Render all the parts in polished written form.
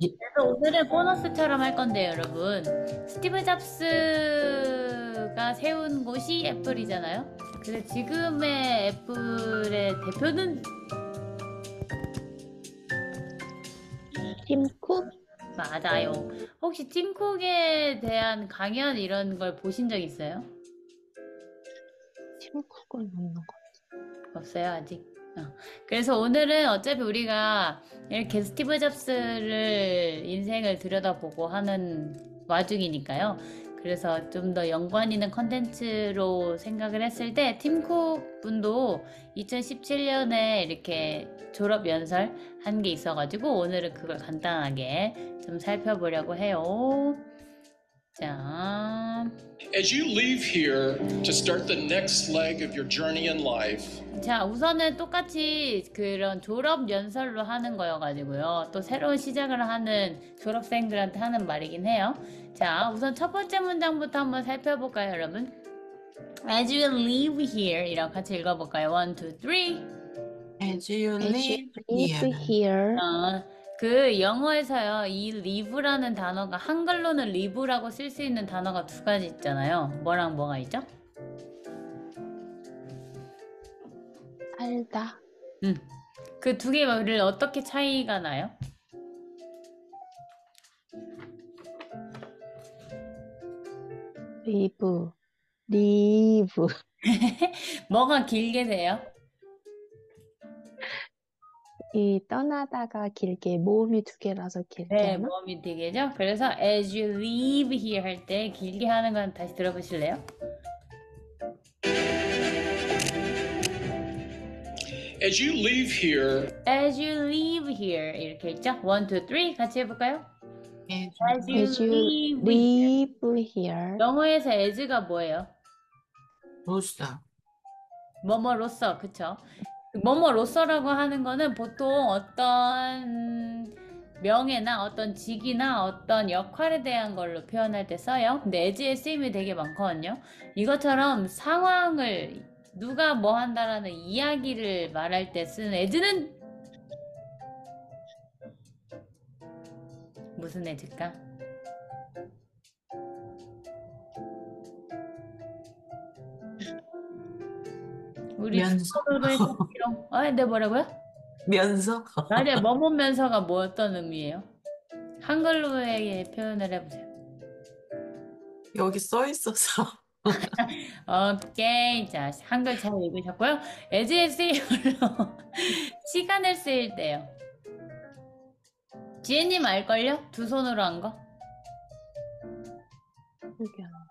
그래서 오늘은 보너스처럼 할 건데요, 여러분. 스티브 잡스가 세운 곳이 애플이잖아요. 그래서 지금의 애플의 대표는 팀 쿡? 맞아요. 혹시 팀 쿡에 대한 강연 이런 걸 보신 적 있어요? 팀 쿡은 없는 거. 없어요, 아직. 그래서 오늘은 어차피 우리가 이렇게 스티브 잡스를 인생을 들여다보고 하는 와중이니까요. 그래서 좀 더 연관 있는 컨텐츠로 생각을 했을 때, 팀쿡 분도 2017년에 이렇게 졸업 연설 한 게 있어가지고, 오늘은 그걸 간단하게 좀 살펴보려고 해요. 자, As you leave here to start the next leg of your journey in life, 자, 우선은 똑같이 그런 졸업 연설로 하는 거여가지고요. 또 새로운 시작을 하는 졸업생들한테 하는 말이긴 해요. 자, 우선 첫 번째 문장부터 한번 살펴볼까요, 여러분? As you leave here 이랑 같이 읽어볼까요? One, two, three. As you As you live live here, here, 그 영어에서요, 이 live라는 단어가 한글로는 live라고 쓸 수 있는 단어가 두 가지 있잖아요. 뭐랑 뭐가 있죠? 살다, 그 두 개를 어떻게 차이가 나요? live, live. 뭐가 길게 돼요? 이 떠나다가 길게 모음이 두 개라서 길게 네, 하나? 모음이 되겠죠? 그래서 as you leave here 할 때 길게 하는 건 다시 들어보실래요? as you leave here, As you leave here 이렇게 있죠? One, two, three 같이 해볼까요? as you As As you leave here. live here, 영어에서 as가 뭐예요? 로사, 뭐뭐로서, 그쵸? 뭐뭐로서라고 하는 거는 보통 어떤 명예나 어떤 직이나 어떤 역할에 대한 걸로 표현할 때 써요. 근데 as의 쓰임이 되게 많거든요. 이것처럼 상황을 누가 뭐 한다라는 이야기를 말할 때 쓰는 as는 무슨 as일까? 우리 면서. 주소로 해서 네, 뭐라고요? 면서? 맞아요. 머뭇면서가 뭐 어떤 의미예요? 한글로의 표현을 해보세요. 여기 써 있어서. 오케이. 자, 한글 잘 읽으셨고요. as의 쓰임으로 시간을 쓰일 때요. 지혜님 알걸요? 두 손으로 한 거? 여기 하나.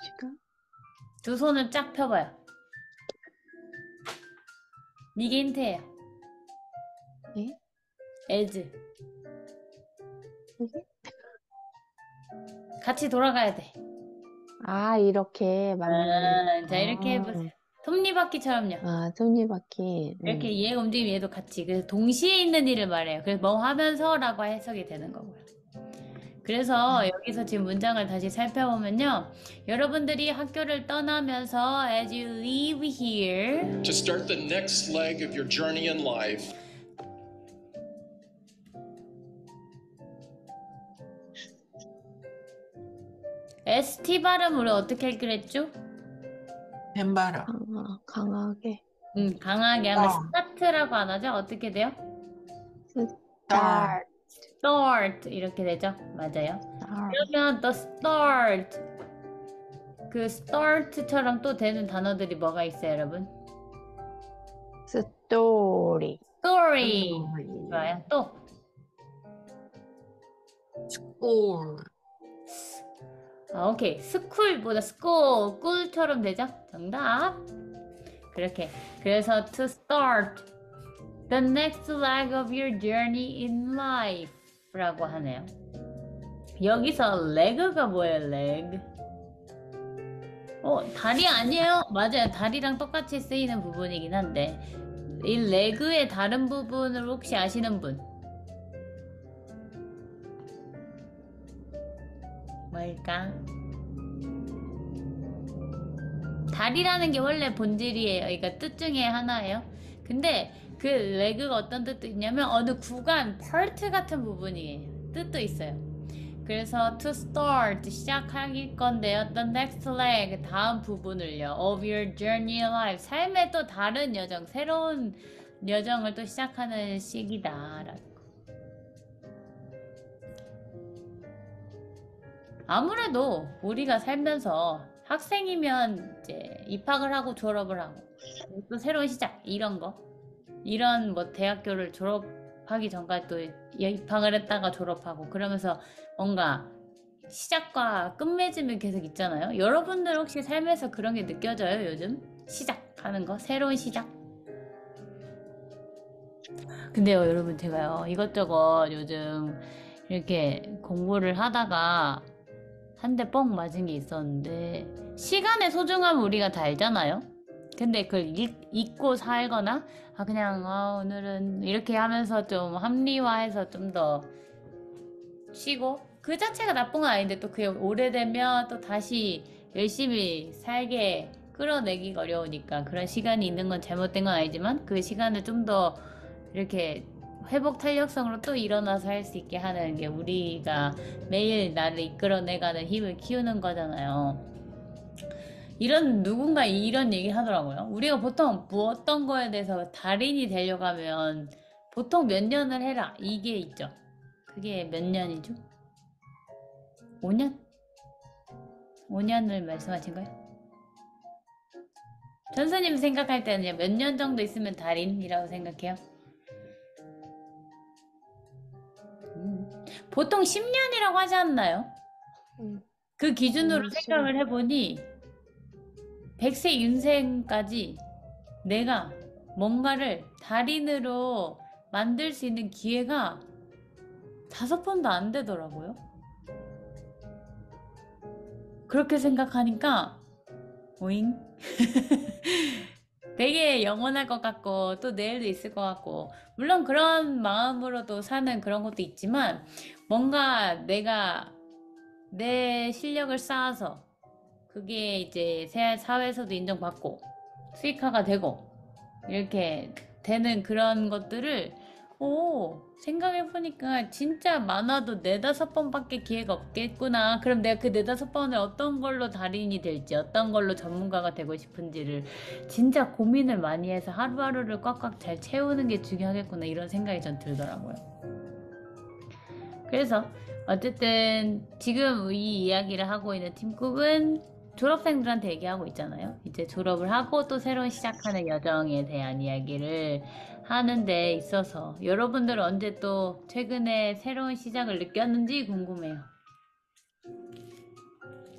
지금? 두 손을 쫙 펴봐요. 이게 힌트예요. 예? as. 여기? 같이 돌아가야 돼. 아, 이렇게 맞는. 자, 이렇게 해보세요. 톱니바퀴처럼요. 아, 톱니바퀴. 이렇게 얘가 움직이면 얘도 같이. 그래서 동시에 있는 일을 말해요. 그래서 뭐 하면서라고 해석이 되는 거고요. 그래서 여기서 지금 문장을 다시 살펴보면요. 여러분들이 학교를 떠나면서 as you leave here to start the next leg of your journey in life, ST 발음으로 어떻게 하기로 했죠? 벤바라, 강하게. 강하게 하면 start라고 안 하죠? 어떻게 돼요? start, start 이렇게 되죠? 맞아요. start. 그러면 the start 그 start처럼 또 되는 단어들이 뭐가 있어요, 여러분? story, story 좋아요. 또 스콜, 오케이. school보다 school, 꿀처럼 되죠? 정답. 그렇게. 그래서 to start the next leg of your journey in life 라고 하네요. 여기서 leg가 뭐예요, leg? 다리 아니에요? 맞아요. 다리랑 똑같이 쓰이는 부분이긴 한데 이 leg의 다른 부분을 혹시 아시는 분? 뭘까? 다리라는 게 원래 본질이에요. 그러니까 뜻 중에 하나예요. 근데 그 leg가 어떤 뜻도 있냐면 어느 구간, part 같은 부분이에요. 뜻도 있어요. 그래서 to start, 시작할 건데요. The next leg, 다음 부분을요. Of your journey in life, 삶의 또 다른 여정, 새로운 여정을 또 시작하는 시기다. 아무래도 우리가 살면서 학생이면 이제 입학을 하고 졸업을 하고 또 새로운 시작 이런 거 이런 뭐 대학교를 졸업하기 전까지 또 입학을 했다가 졸업하고 그러면서 뭔가 시작과 끝맺음이 계속 있잖아요. 여러분들 혹시 삶에서 그런 게 느껴져요? 요즘 시작하는 거 새로운 시작? 근데요 여러분 제가요 이것저것 요즘 이렇게 공부를 하다가 한 대 뻥 맞은 게 있었는데 시간의 소중함 우리가 다 알잖아요. 근데 그걸 잊고 살거나 그냥 오늘은 이렇게 하면서 좀 합리화해서 좀 더 쉬고 그 자체가 나쁜 건 아닌데 또 그게 오래되면 또 다시 열심히 살게 끌어내기가 어려우니까 그런 시간이 있는 건 잘못된 건 아니지만 그 시간을 좀 더 이렇게 회복 탄력성으로 또 일어나서 할 수 있게 하는 게 우리가 매일 나를 이끌어내가는 힘을 키우는 거잖아요. 누군가 이런 얘기 하더라고요. 우리가 보통 뭐 어떤 거에 대해서 달인이 되려고 하면 보통 몇 년을 해라. 이게 있죠. 그게 몇 년이죠? 5년? 5년을 말씀하신 거예요? 전수님 생각할 때는 몇 년 정도 있으면 달인이라고 생각해요? 보통 10년이라고 하지 않나요? 음, 그 기준으로 심 생각을 해보니 100세 윤생까지 내가 뭔가를 달인으로 만들 수 있는 기회가 5번도 안 되더라고요. 그렇게 생각하니까 오잉? 되게 영원할 것 같고 또 내일도 있을 것 같고 물론 그런 마음으로도 사는 그런 것도 있지만 뭔가 내가 내 실력을 쌓아서 그게 이제 사회에서도 인정받고 수익화가 되고 이렇게 되는 그런 것들을 생각해보니까 진짜 많아도 4-5번밖에 기회가 없겠구나. 그럼 내가 그 4-5번을 어떤 걸로 달인이 될지 어떤 걸로 전문가가 되고 싶은지를 진짜 고민을 많이 해서 하루하루를 꽉꽉 잘 채우는 게 중요하겠구나 이런 생각이 전 들더라고요. 그래서 어쨌든 지금 이 이야기를 하고 있는 팀쿡은 졸업생들한테 얘기하고 있잖아요. 이제 졸업을 하고 또 새로운 시작하는 여정에 대한 이야기를 하는 데 있어서 여러분들은 언제 또 최근에 새로운 시작을 느꼈는지 궁금해요.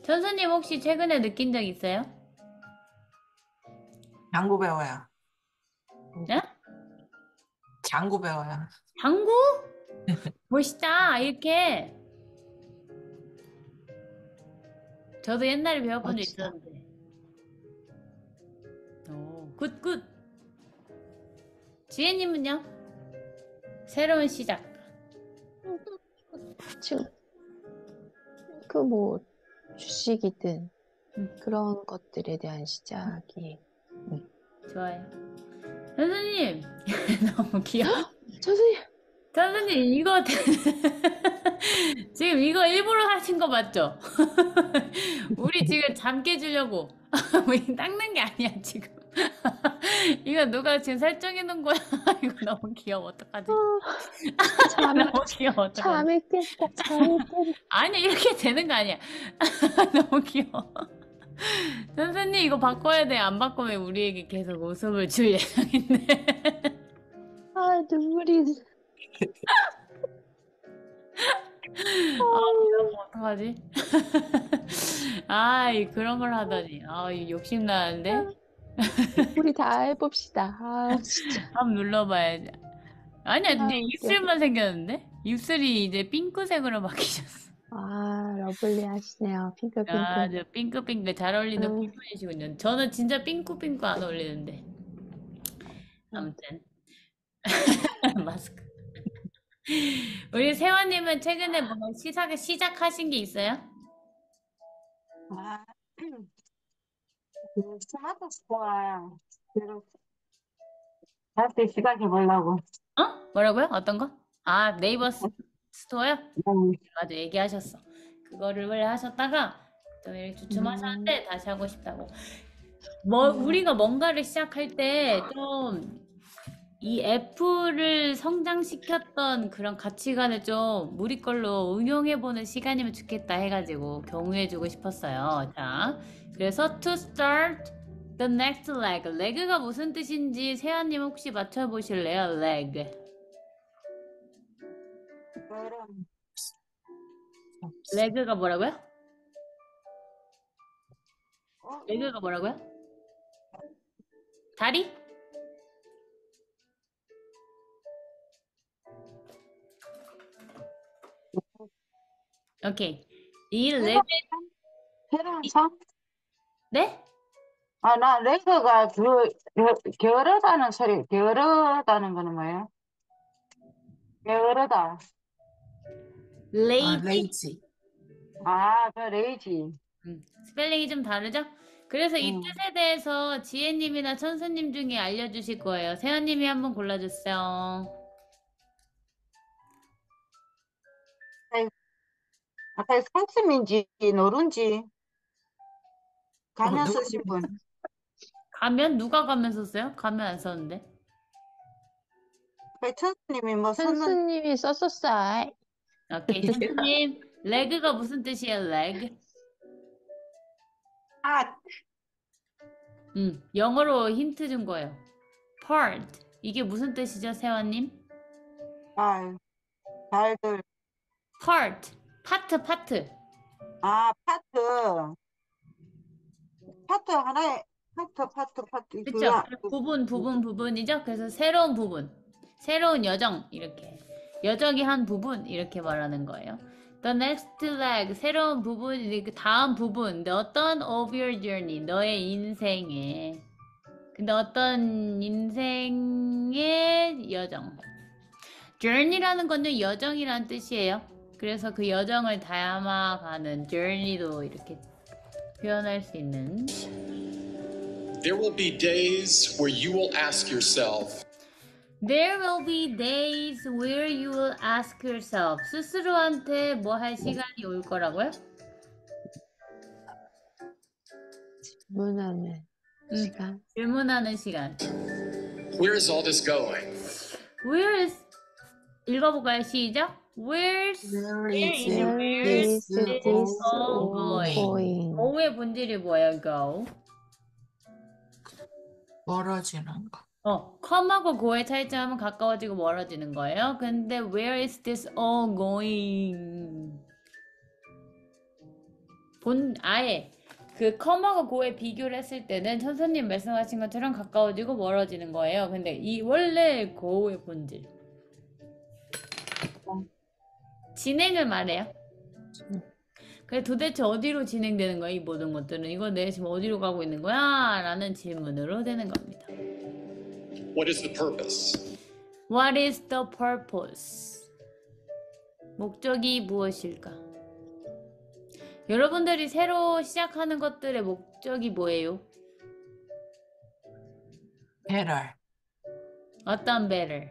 전수님 혹시 최근에 느낀 적 있어요? 장구 배워요. 네? 장구 배워요. 당구? 멋있다. 이렇게 저도 옛날에 배워본 적 멋지다. 있었는데. 굿. 지혜님은요? 새로운 시작. 지금 그 뭐 주식이든 음. 그런 것들에 대한 시작이 좋아요. 선생님! 너무 귀여워. 선생님 선생님, 이거, 지금 이거 일부러 하신 거 맞죠? 우리 지금 잠 깨주려고. 우리 닦는 게 아니야, 지금. 이거 누가 지금 설정해 놓은 거야? 이거 너무 귀여워, 어떡하지? 잠이 너무 귀여워, 어떡하지? 잠이 깼다 잠이 깬다. 아니야, 이렇게 되는 거 아니야. 너무 귀여워. 선생님, 이거 바꿔야 돼. 안 바꾸면 우리에게 계속 웃음을 줄 예정인데. 눈물이 이러면 어떡하지? 그런 걸 하다니. 이 욕심 나는데? 우리 다 해봅시다. 진짜. 한번 눌러봐야지. 아니야, 이제 웃겨. 입술만 생겼는데? 입술이 이제 핑크색으로 바뀌셨어. 러블리하시네요. 핑크. 저 핑크핑크 잘 어울리는 음, 피부이시군요. 저는 진짜 핑크핑크 안 어울리는데. 아무튼. 마스크. 우리 세화님은 최근에 뭔가 시작하신 게 있어요? 아, 스마트폰, 그리고 다시 시작해보려고. 어? 뭐라고요? 어떤 거? 아, 네이버 스토어요? 음, 맞아, 얘기하셨어. 그거를 원래 하셨다가 좀 이렇게 주춤하셨는데 다시 하고 싶다고. 뭐 우리가 뭔가를 시작할 때 좀 이 애플을 성장시켰던 그런 가치관을 좀 우리 걸로 응용해보는 시간이면 좋겠다 해가지고 경유해주고 싶었어요. 자, 그래서 to start the next leg. leg가 무슨 뜻인지 세아님 혹시 맞춰보실래요? leg. 그럼, leg가 뭐라고요? 어, leg가 뭐라고요? 다리? 오케이. 이 레벨, 새로운 상? 네? 아, 나 레그가 게으르다는 소리, 게으르다는 거는 뭐예요? 게으르다. 레이지? 레이지. 아, 그 레이지. 스펠링이 좀 다르죠? 그래서 이 응. 뜻에 대해서 지혜님이나 천수님 중에 알려주실 거예요. 세연님이 한번 골라주세요. 아까 상심인지 노른지 가면 누가 쓰실 분. 가면? 누가 가면 썼어요? 가면 안 썼는데. 그 천수님이 뭐 썼는, 선수님이 썼었어요. 오케이, 천수님. 레그가 무슨 뜻이에요, 레그? 아, 영어로 힌트 준 거예요. part. 이게 무슨 뜻이죠, 세연님? 아, 잘들. part. 파트. 아, 파트. 파트 하나에, 파트. 그쵸? 부분이죠? 그래서 새로운 부분, 새로운 여정, 이렇게. 여정이 한 부분, 이렇게 말하는 거예요. The next leg, 새로운 부분, 그 다음 부분. 근데 어떤 of your journey, 너의 인생에. 근데 어떤 인생의 여정. journey라는 거는 여정이라는 뜻이에요. 그래서 그 여정을 담아가는 journey도 이렇게 표현할 수 있는. There will be days where you will ask yourself, There will be days where you will ask yourself. 스스로한테 뭐 할 시간이 올 거라고요? 문하는 시간. 질문하는 시간. where is all this going? Where is 읽어볼까요? 시작. Where Where is is Where is this this all all going? going? go의 본질이 뭐예요? go. 멀어지는 거. come하고 go의 차이점은 가까워지고 멀어지는 거예요. 근데 where is this all going? 아예 그 come하고 go의 비교를 했을 때는 천선님 말씀하신 것처럼 가까워지고 멀어지는 거예요. 근데 이 원래 go의 본질. 진행을 말해요. 그래 도대체 어디로 진행되는 거야 이 모든 것들은? 이거 내가 지금 어디로 가고 있는 거야? 라는 질문으로 되는 겁니다. What is the purpose? What is the purpose? 목적이 무엇일까? 여러분들이 새로 시작하는 것들의 목적이 뭐예요? better. 어떤 better?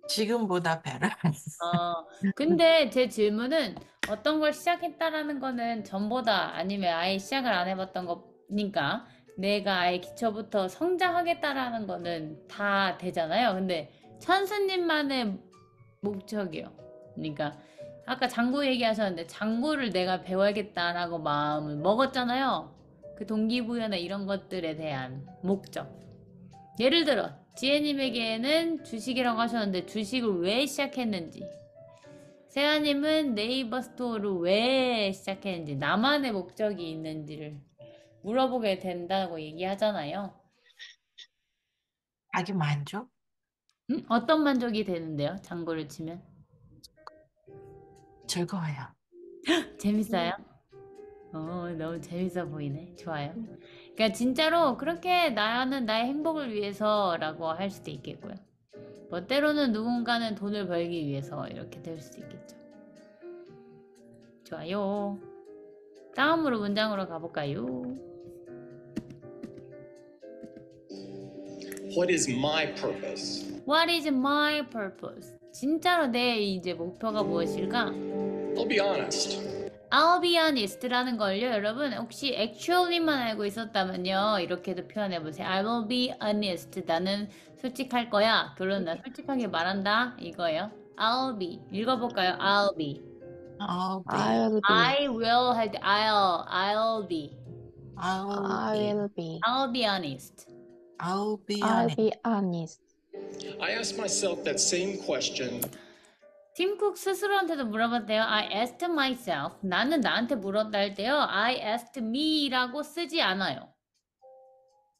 지금보다 better. 근데 제 질문은 어떤 걸 시작했다라는 거는 전보다 아니면 아예 시작을 안 해봤던 거니까 내가 아예 기초부터 성장하겠다라는 거는 다 되잖아요. 근데 천수님만의 목적이요. 그러니까 아까 장구 얘기하셨는데 장구를 내가 배워야겠다라고 마음을 먹었잖아요. 그 동기부여나 이런 것들에 대한 목적. 예를 들어 지혜님에게는 주식이라고 하셨는데 주식을 왜 시작했는지, 세아님은 네이버 스토어를 왜 시작했는지, 나만의 목적이 있는지를 물어보게 된다고 얘기하잖아요. 자기 만족? 어떤 만족이 되는데요? 장구를 치면? 즐거워요. 재밌어요? 너무 재밌어 보이네. 좋아요. 그러니까 진짜로 그렇게 나는 나의 행복을 위해서라고 할 수도 있겠고요. 뭐 때로는 누군가는 돈을 벌기 위해서 이렇게 될 수도 있겠죠. 좋아요. 다음으로 문장으로 가볼까요? What is my purpose? What is my purpose? 진짜로 내 이제 목표가 무엇일까? I'll be honest. I'll be honest라는 걸요, 여러분. 혹시 actually만 알고 있었다면요, 이렇게도 표현해 보세요. I will be honest. 나는 솔직할 거야. 그런 나 솔직하게 말한다. 이거예요. I'll be. 읽어볼까요? I'll be. I'll be. I'll be. I will 할 때 I'll be. I'll I be. will be. I'll be honest. I'll be I'll honest. be honest. I ask myself that same question. 팀쿡 스스로한테도 물어봤대요. I asked myself. 나는 나한테 물었다 할 때요. I asked me라고 쓰지 않아요.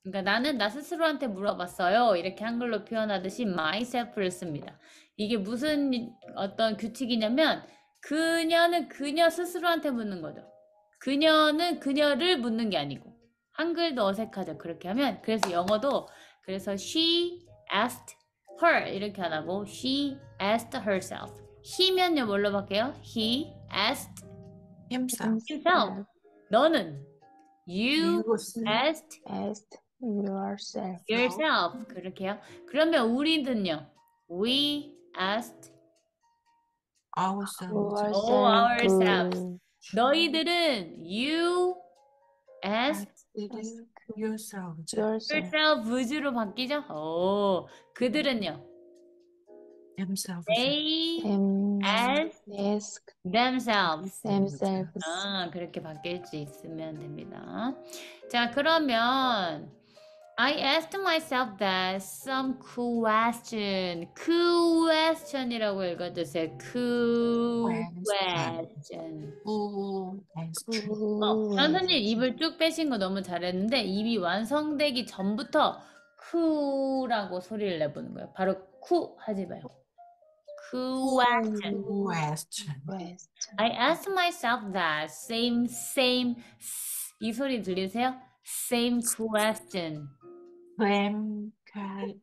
그러니까 나는 나 스스로한테 물어봤어요. 이렇게 한글로 표현하듯이 myself를 씁니다. 이게 무슨 어떤 규칙이냐면 그녀는 그녀 스스로한테 묻는 거죠. 그녀는 그녀를 묻는 게 아니고 한글도 어색하죠. 그렇게 하면 그래서 영어도 그래서 she asked her 이렇게 안 하고 she asked herself. he면요 뭘로 바뀌어요? He asked himself. himself. 너는 you You asked Ask yourself. yourself. 그렇게요. 그러면 우리는요. We asked ourselves. ourselves. 너희들은 you asked yourselves. yourself. yourselves로 바뀌죠? 오, 그들은요. themselves. They Them asked ask themselves. themselves. 아, 그렇게 바뀔 수 있으면 됩니다. 자, 그러면 I asked myself that some question이라고 읽어주세요. question. Who asked? 선생님 입을 쭉 빼신 거 너무 잘했는데 입이 완성되기 전부터 쿠라고 소리를 내보는 거예요. 바로 쿠 하지 말고 question. Who asked? Question. I asked myself that same 이 소리 들리세요? Same question. Same question.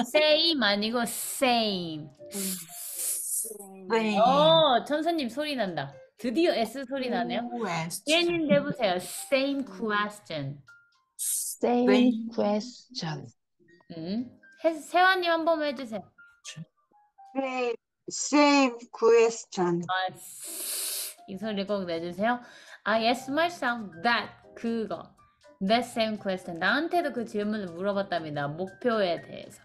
same 아니고 same. Same. 천사님 소리 난다. 드디어 S 소리 나네요. Who asked? 예님 해보세요. Same question. Same question. 세환님 한 번만 해주세요. Same question. 이 소리 꼭 내주세요. I asked myself that 그거. That same question. 나한테도 그 질문을 물어봤답니다. 목표에 대해서.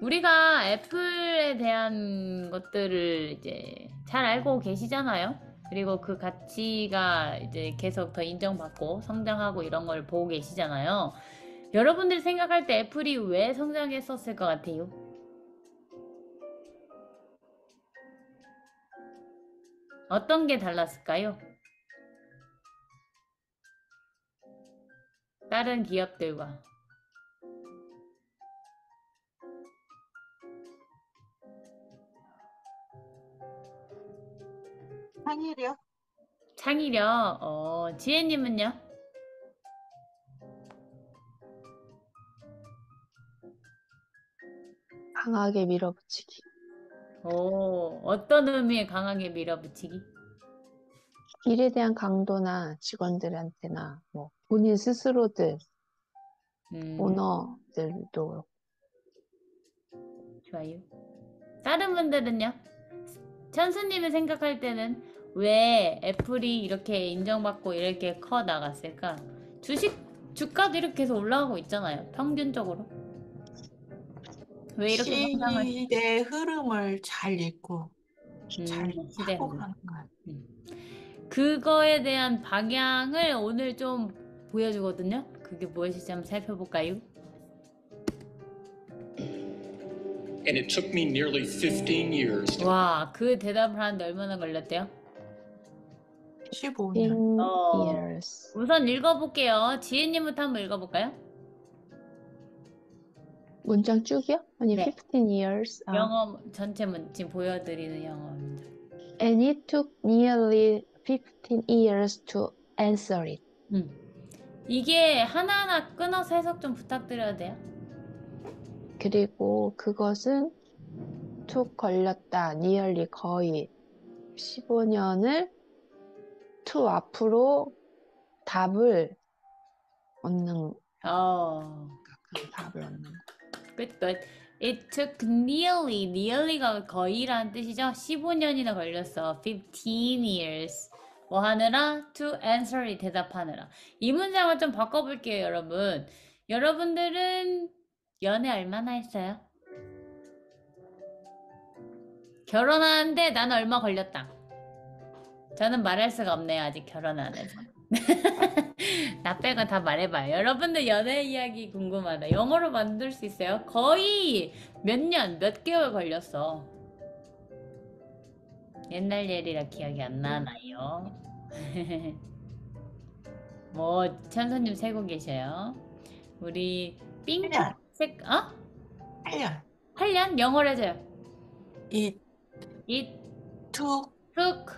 우리가 애플에 대한 것들을 이제 잘 알고 계시잖아요. 그리고 그 가치가 이제 계속 더 인정받고 성장하고 이런 걸 보고 계시잖아요. 여러분들이 생각할 때 애플이 왜 성장했었을 것 같아요? 어떤 게 달랐을까요? 다른 기업들과. 창의력? 창의력. 지혜님은요? 강하게 밀어붙이기. 어떤 의미의 강하게 밀어붙이기? 일에 대한 강도나 직원들한테나 뭐 본인 스스로들, 오너들도 그렇고. 좋아요. 다른 분들은요? 천수님이 생각할 때는 왜 애플이 이렇게 인정받고 이렇게 커 나갔을까? 주가도 이렇게 계속 올라가고 있잖아요. 평균적으로. 왜 이렇게 성장을? 시대의 흐름을 잘 읽고 잘 시대 하고 흐름. 가는 거야. 그거에 대한 방향을 오늘 좀 보여주거든요. 그게 무엇인지 한번 살펴볼까요? And it took me nearly 15 years to 와, 그 대답을 하는데 얼마나 걸렸대요? 15년. 10 years. 우선 읽어볼게요. 지혜님부터 한번 읽어볼까요? 문장 쭉이요? 아니, 네. 15 years. 영어 전체 지금 보여드리는 영어입니다. And it took nearly 15 years to answer it. 이게 하나하나 끊어서 해석 좀 부탁드려도 돼요? 그리고 그것은 툭 걸렸다. nearly 거의 15년을 to 앞으로 답을 얻는 그 답이 없는 거. Good, good. It took nearly가 거의라는 뜻이죠. 15년이나 걸렸어. 15 years. 뭐 하느라? To answer 이 대답하느라. 이 문장을 좀 바꿔볼게요, 여러분. 여러분들은 연애 얼마나 했어요? 결혼하는데 나는 얼마 걸렸다. 저는 말할 수가 없네요. 아직 결혼 안 해서. 나 빼고 다 말해봐요. 여러분들 연애 이야기 궁금하다. 영어로 만들 수 있어요? 거의 몇 년, 몇 개월 걸렸어. 옛날 일이라 기억이 안 나나요? 뭐 천사님 세고 계셔요. 우리 핑크색 8년. 8년? 영어로 해줘요. It It took took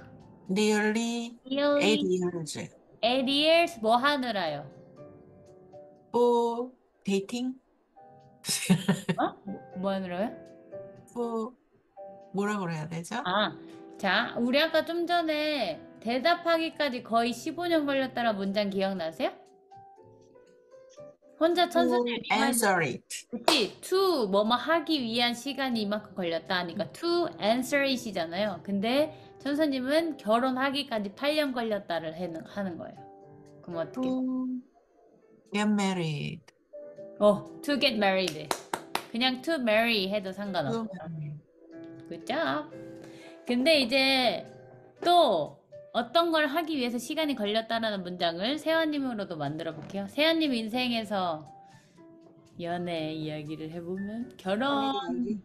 nearly 8 nearly years 8 years 뭐 하느라요? for dating. 뭐 하느라요? for 뭐라 그래야 되죠? 자, 우리 아까 좀 전에 대답하기까지 거의 15년 걸렸다는 문장 기억나세요? 혼자 천사님 To answer it. 그치? to 뭐뭐 하기 위한 시간이 이만큼 걸렸다 하니까 to answer it이잖아요. 근데 천사님은 결혼하기까지 8년 걸렸다를 하는 거예요. 그럼 어떻게? To get married. to get married. 그냥 to marry 해도 상관없어. To marry. Good job. 근데 이제 또 어떤 걸 하기 위해서 시간이 걸렸다라는 문장을 세아님으로도 만들어 볼게요. 세아님 인생에서 연애 이야기를 해보면 결혼을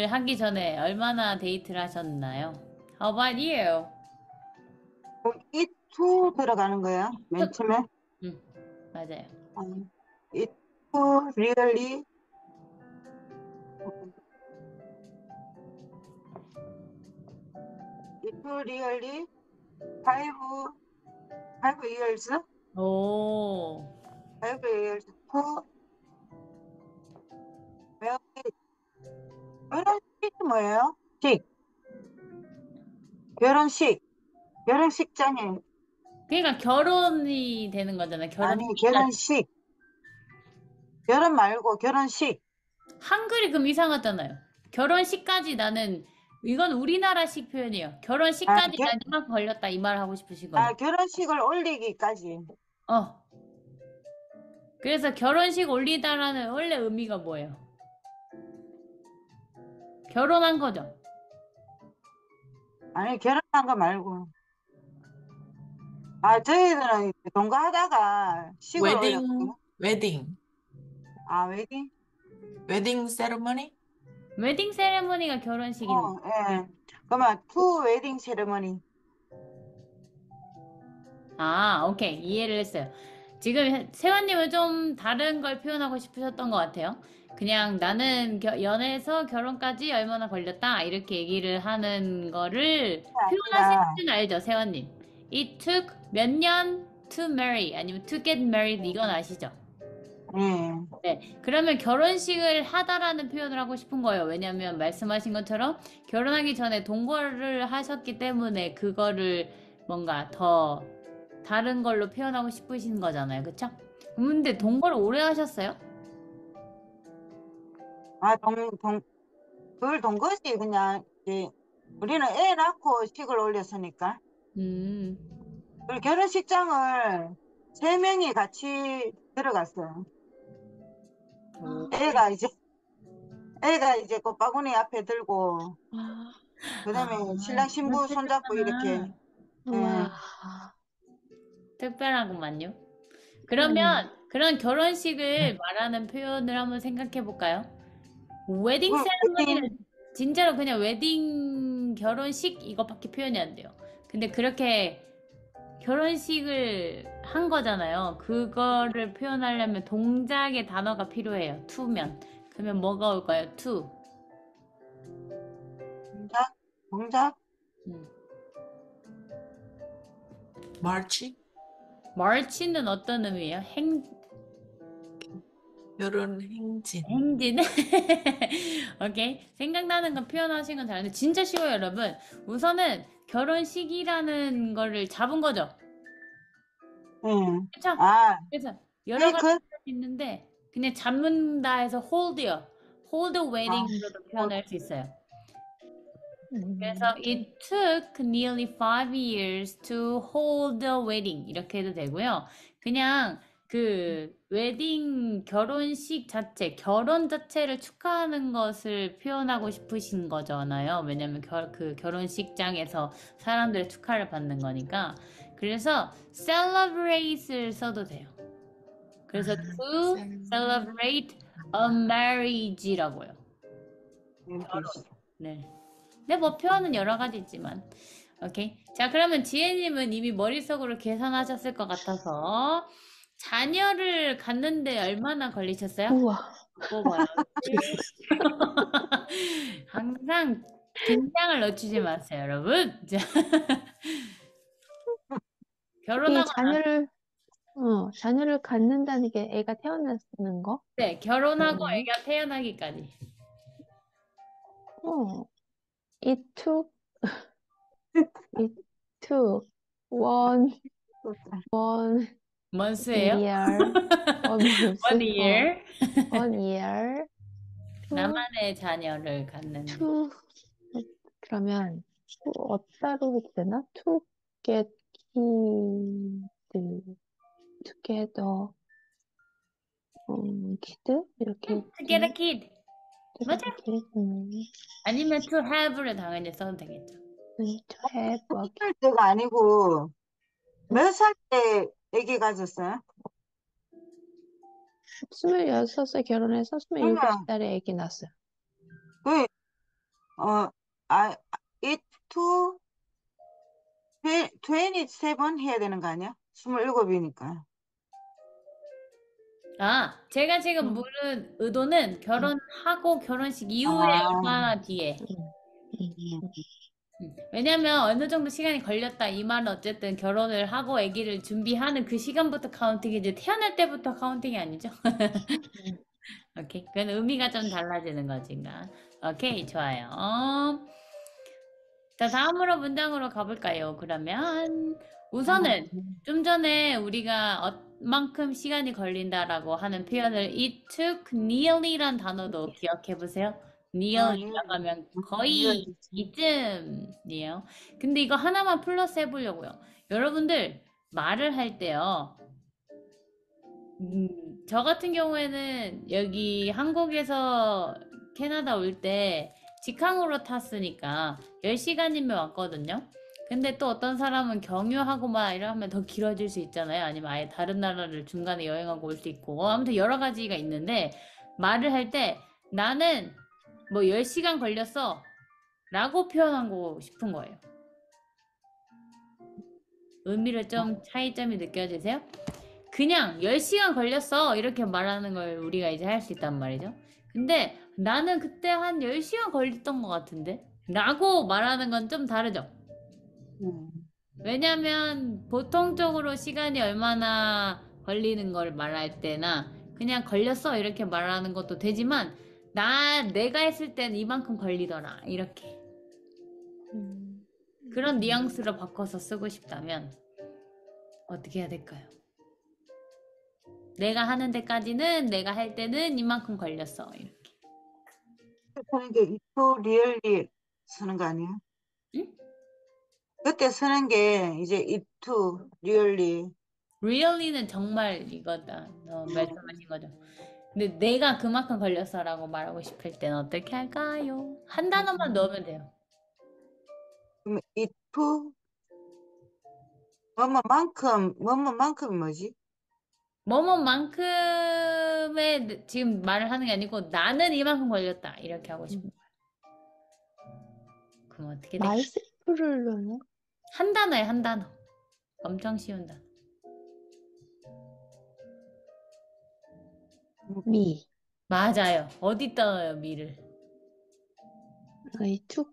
하기 전에 얼마나 데이트를 하셨나요? How about you? It to 들어가는 거야. 맨 처음에. 맞아요. It to really It to really 5 years 오, 5 years to married. 결혼식이 뭐예요? 결혼식장에 그러니까 결혼이 되는 거잖아요. 아니 결혼식 결혼 말고 결혼식 한글이 그럼 이상하잖아요. 결혼식까지 나는 이건 우리나라식 표현이에요. 결혼식까지 난 이만큼 걸렸다 이 말 하고 싶으신 거예요. 결혼식을 올리기까지. 그래서 결혼식 올리다라는 원래 의미가 뭐예요? 결혼한 거죠. 아니 결혼한 거 말고. 저희들은 동거하다가 식을 올렸거든요. 웨딩. 웨딩? 웨딩 세레머니? 웨딩 세레머니가 결혼식인데. 예. 그러면 투 웨딩 세레머니. 오케이. 이해를 했어요. 지금 세환님은 좀 다른 걸 표현하고 싶으셨던 것 같아요. 그냥 나는 연애에서 결혼까지 얼마나 걸렸다 이렇게 얘기를 하는 거를 표현하실 줄 알죠, 세환님? It took 몇 년 to marry 아니면 to get married 이건 아시죠? 네, 그러면 결혼식을 하다라는 표현을 하고 싶은 거예요. 왜냐하면 말씀하신 것처럼 결혼하기 전에 동거를 하셨기 때문에 그거를 뭔가 더 다른 걸로 표현하고 싶으신 거잖아요. 그쵸? 근데 동거를 오래 하셨어요? 그걸 동거지 그냥 우리는 애 낳고 식을 올렸으니까. 그리고 결혼식장을 3명이 같이 들어갔어요. 애가 이제 꽃바구니 앞에 들고 그다음에 신랑 신부 손잡고 이렇게. 특별하구만요. 그러면 그런 결혼식을 말하는 표현을 한번 생각해 볼까요? 웨딩 세레머니는 진짜로 그냥 웨딩 결혼식 이거밖에 표현이 안 돼요. 근데 그렇게 결혼식을 한 거잖아요. 그거를 표현하려면 동작의 단어가 필요해요. to면. 그러면 뭐가 올까요? to. 동작? 마치? march는 어떤 의미예요? 결혼 행진. 행진. 오케이. 생각나는 거 표현하신 건 잘하는데 진짜 쉬워요, 여러분. 우선은 결혼식이라는 거를 잡은 거죠. 응. 그쵸? 그래서 여러 케이크? 가지 있는데 그냥 잡는다 해서 hold요. hold wedding으로도 아, 표현할 수 있어요. 음, 그래서 it took nearly 5 years to hold the wedding 이렇게 해도 되고요. 그냥 그 웨딩 결혼식 자체, 결혼 자체를 축하하는 것을 표현하고 싶으신 거잖아요. 왜냐면 그 결혼식장에서 사람들의 축하를 받는 거니까. 그래서 celebrate을 써도 돼요. 그래서 to celebrate a marriage라고요. 이렇게 있어. 네. 근데 뭐 표현은 여러 가지 있지만. 오케이. 자, 그러면 지혜님은 이미 머릿속으로 계산하셨을 것 같아서 자녀를 갖는데 얼마나 걸리셨어요? 우와. 뽑아요. 항상 긴장을 놓치지 마세요, 여러분. 자, 이 결혼하고 자녀를 갖는다는 게 애가 태어나는 거? 네, 결혼하고 음. 애가 태어나기까지. 어, it took, it took one, one 먼스예요? year, one month, One year. 1 year to, 나만의 자녀를 갖는. to, 그러면, 어따로 해도 되나? To get kids together, kid? 이렇게 해도 To get a 되나? kid. 맞아. together kid, 아니면 to have를 당연히 써도 되겠죠. to have a 살 때가 아니고 몇 살 때 아기 가졌어요? 26살 결혼해서 그러면 27살에 아기 낳았어요. 그 어, 아, it to 27 해야 되는 거 아니야? 27이니까. 아, 제가 지금 음. 물은 의도는 결혼하고 결혼식 이후에 아, 얼마나 뒤에. 음. 왜냐면 어느 정도 시간이 걸렸다. 이 말은 어쨌든 결혼을 하고 아기를 준비하는 그 시간부터 카운팅이지 태어날 때부터 카운팅이 아니죠? 오케이. 그건 의미가 좀 달라지는 거지가. 오케이, 좋아요. 자, 다음으로 문장으로 가볼까요? 그러면 우선은 좀 전에 우리가 얼만큼 시간이 걸린다라고 하는 표현을 it took nearly란 단어도 기억해 보세요. nearly라고 하면 거의 이쯤이에요. 근데 이거 하나만 플러스 해보려고요. 여러분들 말을 할 때요. 저 같은 경우에는 여기 한국에서 캐나다 올 때 직항으로 탔으니까 10시간이면 왔거든요. 근데 또 어떤 사람은 경유하고 막 이러면 더 길어질 수 있잖아요. 아니면 아예 다른 나라를 중간에 여행하고 올 수 있고. 아무튼 여러 가지가 있는데 말을 할 때 나는 뭐 10시간 걸렸어 라고 표현하고 싶은 거예요. 의미를 좀 차이점이 느껴지세요? 그냥 10시간 걸렸어 이렇게 말하는 걸 우리가 이제 할 수 있단 말이죠. 근데 나는 그때 한 10시간 걸렸던 것 같은데 라고 말하는 건 좀 다르죠. 왜냐면 보통적으로 시간이 얼마나 걸리는 걸 말할 때나 그냥 걸렸어 이렇게 말하는 것도 되지만 내가 했을 땐 이만큼 걸리더라 이렇게 그런 뉘앙스로 바꿔서 쓰고 싶다면 어떻게 해야 될까요? 내가 하는 데까지는 내가 할 때는 이만큼 걸렸어 이렇게. 쓰는 게 it to really 쓰는 거 아니에요? 응? 그때 쓰는 게 이제 it to really. really는 정말 이거다. 말씀하신 거죠. 근데 내가 그만큼 걸렸어라고 말하고 싶을 땐 어떻게 할까요? 한 단어만 넣으면 돼요. 그럼 it to 뭐뭐만큼이 뭐지? 뭐뭐만큼의 지금 말을 하는 게 아니고 나는 이만큼 걸렸다 이렇게 하고 싶은 거예요. 그럼 어떻게 될까요? 말세프를 넣나? 한 단어에 한 단어. 엄청 쉬운 단어. 미. 맞아요. 어디 떠요 미를? I took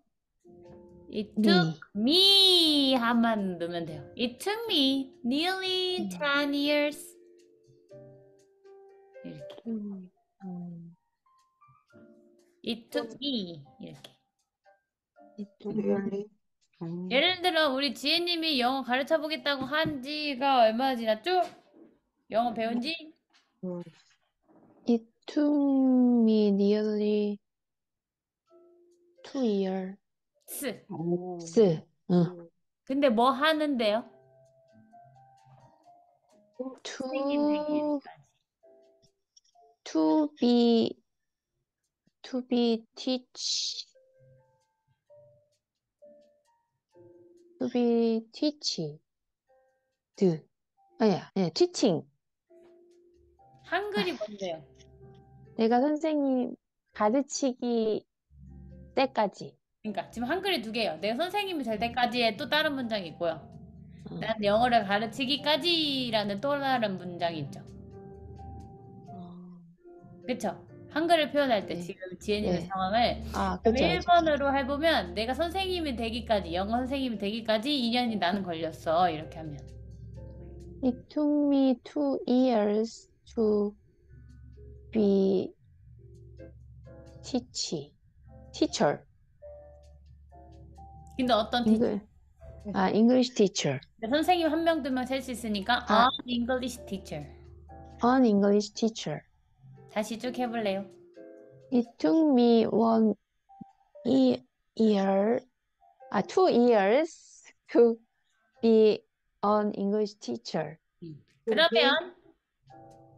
It me. took me 한만 넣으면 돼요. It took me nearly 10 years. 이렇게. It took me 이렇게. It took really. 예를 들어 우리 지혜님이 영어 가르쳐 보겠다고 한 지가 얼마나 지났죠? 영어 배운 지? 음, It took me nearly 2 years. 스. 오, 응. 근데 뭐 하는데요? 선생님 To 되기까지. to be to be teach to be teach 아니야, teaching. 한글이 뭔데요? 내가 선생님 가르치기 때까지. 그러니까 지금 한글이 두 개예요. 내가 선생님이 될 때까지의 또 다른 문장이 있고요. 어. 난 영어를 가르치기까지라는 또 다른 문장이 있죠. 그쵸? 한글을 표현할 때 네. 지금 지혜님의 네. 상황을 아, 그죠, 그죠. 1번으로 해보면 내가 선생님이 되기까지, 영어 선생님이 되기까지 2년이 나는 걸렸어. 이렇게 하면. It took me 2 years to be teacher. 근데 어떤 티 English teacher. 선생님 한 명, 두 명 셀 수 있으니까 아. an English teacher. An English teacher. 다시 쭉 해볼래요? It took me 2 years to be an English teacher. 그러면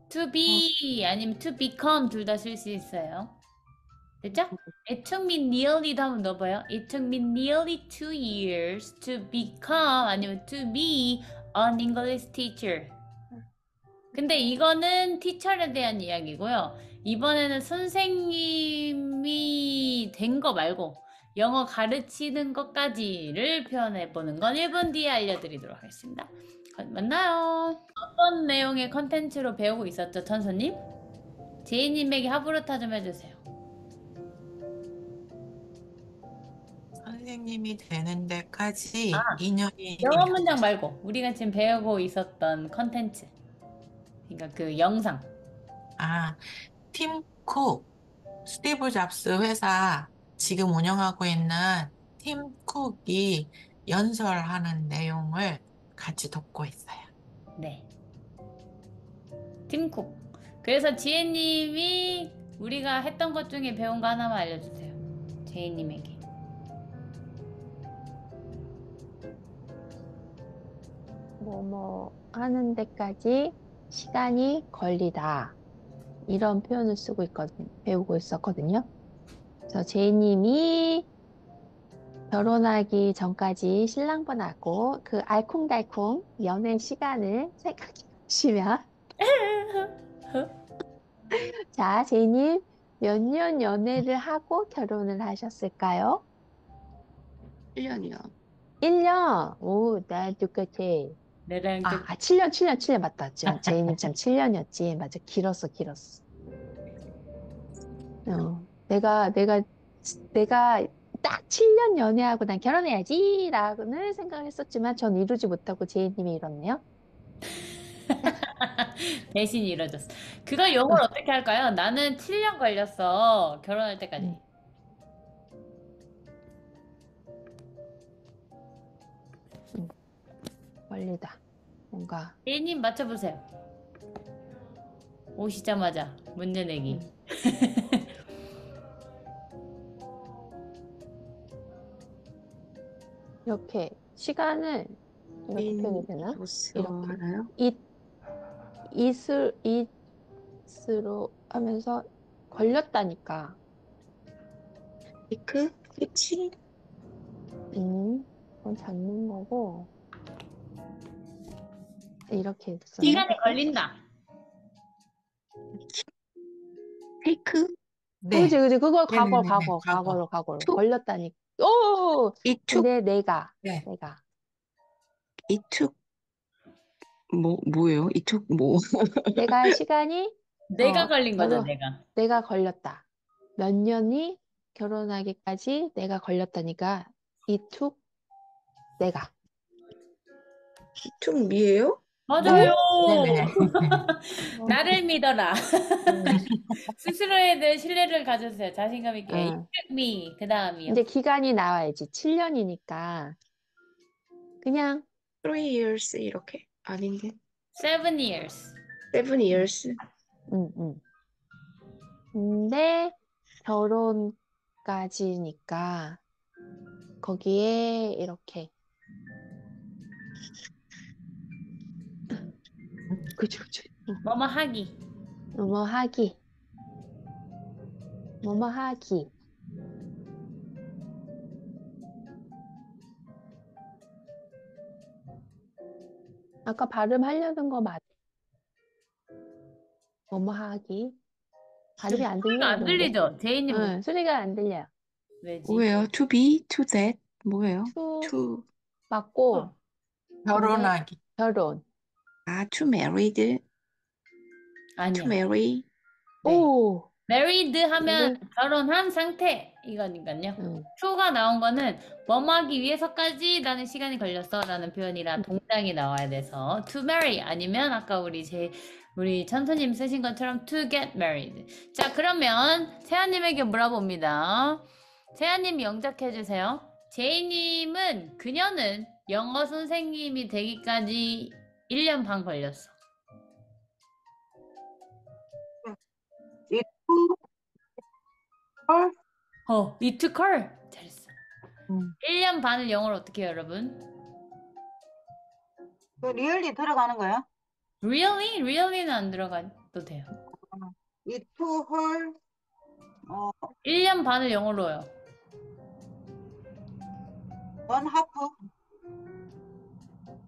to be 아니면 to become 둘 다 쓸 수 있어요. 됐죠? It took me nearly도 한번 넣어봐요. It took me nearly 2 years to become 아니면 to be an English teacher. 근데 이거는 teacher에 대한 이야기고요. 이번에는 선생님이 된 거 말고 영어 가르치는 것까지를 표현해보는 건 1분 뒤에 알려드리도록 하겠습니다. 만나요. 어떤 내용의 컨텐츠로 배우고 있었죠, 천수님? 제이님에게 하부르타 좀 해주세요. 선생님이 되는 데까지 아, 2년이 영어 문장 말고 우리가 지금 배우고 있었던 컨텐츠. 그러니까 그 영상. 팀 쿡, 스티브 잡스 회사 지금 운영하고 있는 팀 쿡이 연설하는 내용을 같이 듣고 있어요. 네. 팀쿡. 그래서 지혜님이 우리가 했던 것 중에 배운 거 하나만 알려주세요. 제이님에게. 뭐뭐 하는 데까지 시간이 걸리다. 이런 표현을 쓰고 배우고 있었거든요. 그래서 제이님이 결혼하기 전까지 신랑분하고 그 알콩달콩 연애 시간을 생각해 보시면 자, 제이님 몇 년 연애를 하고 결혼을 하셨을까요? 1년이요. 1년. 오, 나 똑같아. 내랑 좀 7년 맞다. 제이님 참 7년이었지. 맞아. 길었어. 내가 딱 7년 연애하고 난 결혼해야지 라고는 생각을 했었지만 전 이루지 못하고 제이님이 이뤘네요. 대신 이뤄졌어. 그걸 영어로 어떻게 할까요? 나는 7년 걸렸어. 결혼할 때까지. 걸리다. 뭔가. 제이님 맞춰보세요. 오시자마자 문제 내기. 이렇게 시간을 이렇게 표현이 되나? 보스 이렇게. 알아요? it으로 하면서 걸렸다니까. 그치? 그건 잡는 거고. 이렇게 했어. 시간이 걸린다. 테이크? 네. 그지. 그걸 네네네네, 과거로 툭. 걸렸다니까. 오! 이툭? 근데 내가. 이툭? 뭐예요? 이툭 뭐? 내가 시간이 내가 걸린 거죠, 결혼, 내가. 내가 걸렸다. 몇 년이 결혼하기까지 내가 걸렸다니까 이툭 내가. 이툭 미예요? 맞아요. 네네. 나를 믿어라. 스스로에 대한 신뢰를 가져주세요. 자신감 있게. 응. You took me. 그 다음이요. 이제 기간이 나와야지. 7년이니까 그냥 3 years 이렇게? 아닌데. 7 years. 7 years? 응. 근데 결혼까지니까 거기에 이렇게 그치. 뭐뭐 하기. 뭐뭐 하기, 뭐뭐 하기. 아까 발음하려는 거 맞? 뭐뭐 하기. 발음이 안 소리가 들려요, 안 근데. 들리죠? 제이님 응, 소리가 안 들려요. 왜지? 뭐예요? To be, to that. 뭐예요? to To, 맞고, 근데 결혼하기. 결혼. to married, to 아니야. marry. 네. 오, married 하면 근데, 결혼한 상태 이거니까요. 응. to가 나온 거는 뭐뭐 하기 위해서까지 라는 시간이 걸렸어 라는 표현이라 동작이 나와야 돼서 to marry 아니면 아까 우리 천수님 쓰신 것처럼 to get married. 자, 그러면 세아님에게 물어봅니다. 세아님 영작해 주세요. 제이님은 그녀는 영어 선생님이 되기까지 1년 반 걸렸어. It took her, it took her. 잘했어. 음. 1년 반을 영어로 어떻게 해요, 여러분? 그 리얼리 들어가는 거야? Really? Really는 안 들어가도 돼요. It took her, 1년 반을 영어로요. one half,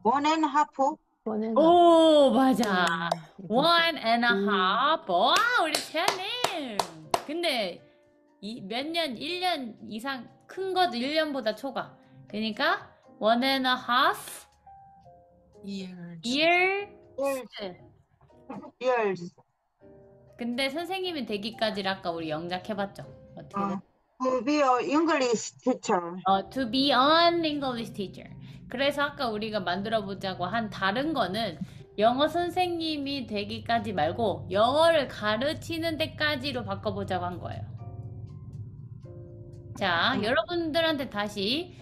one and half, 원해나. 오, 맞아. 음. 1.5. 와, 우리 채아님. 근데 몇 년, 1년 이상 큰 것도 1년보다 초과. 그러니까 1.5 years. year. years. 근데 선생님이 되기까지를 아까 우리 영작해봤죠. 어떻게 돼? To be a English teacher. To be an English teacher. 그래서 아까 우리가 만들어 보자고 한 다른 거는 영어 선생님이 되기까지 말고 영어를 가르치는 데까지로 바꿔보자고 한 거예요. 자, 여러분들한테 다시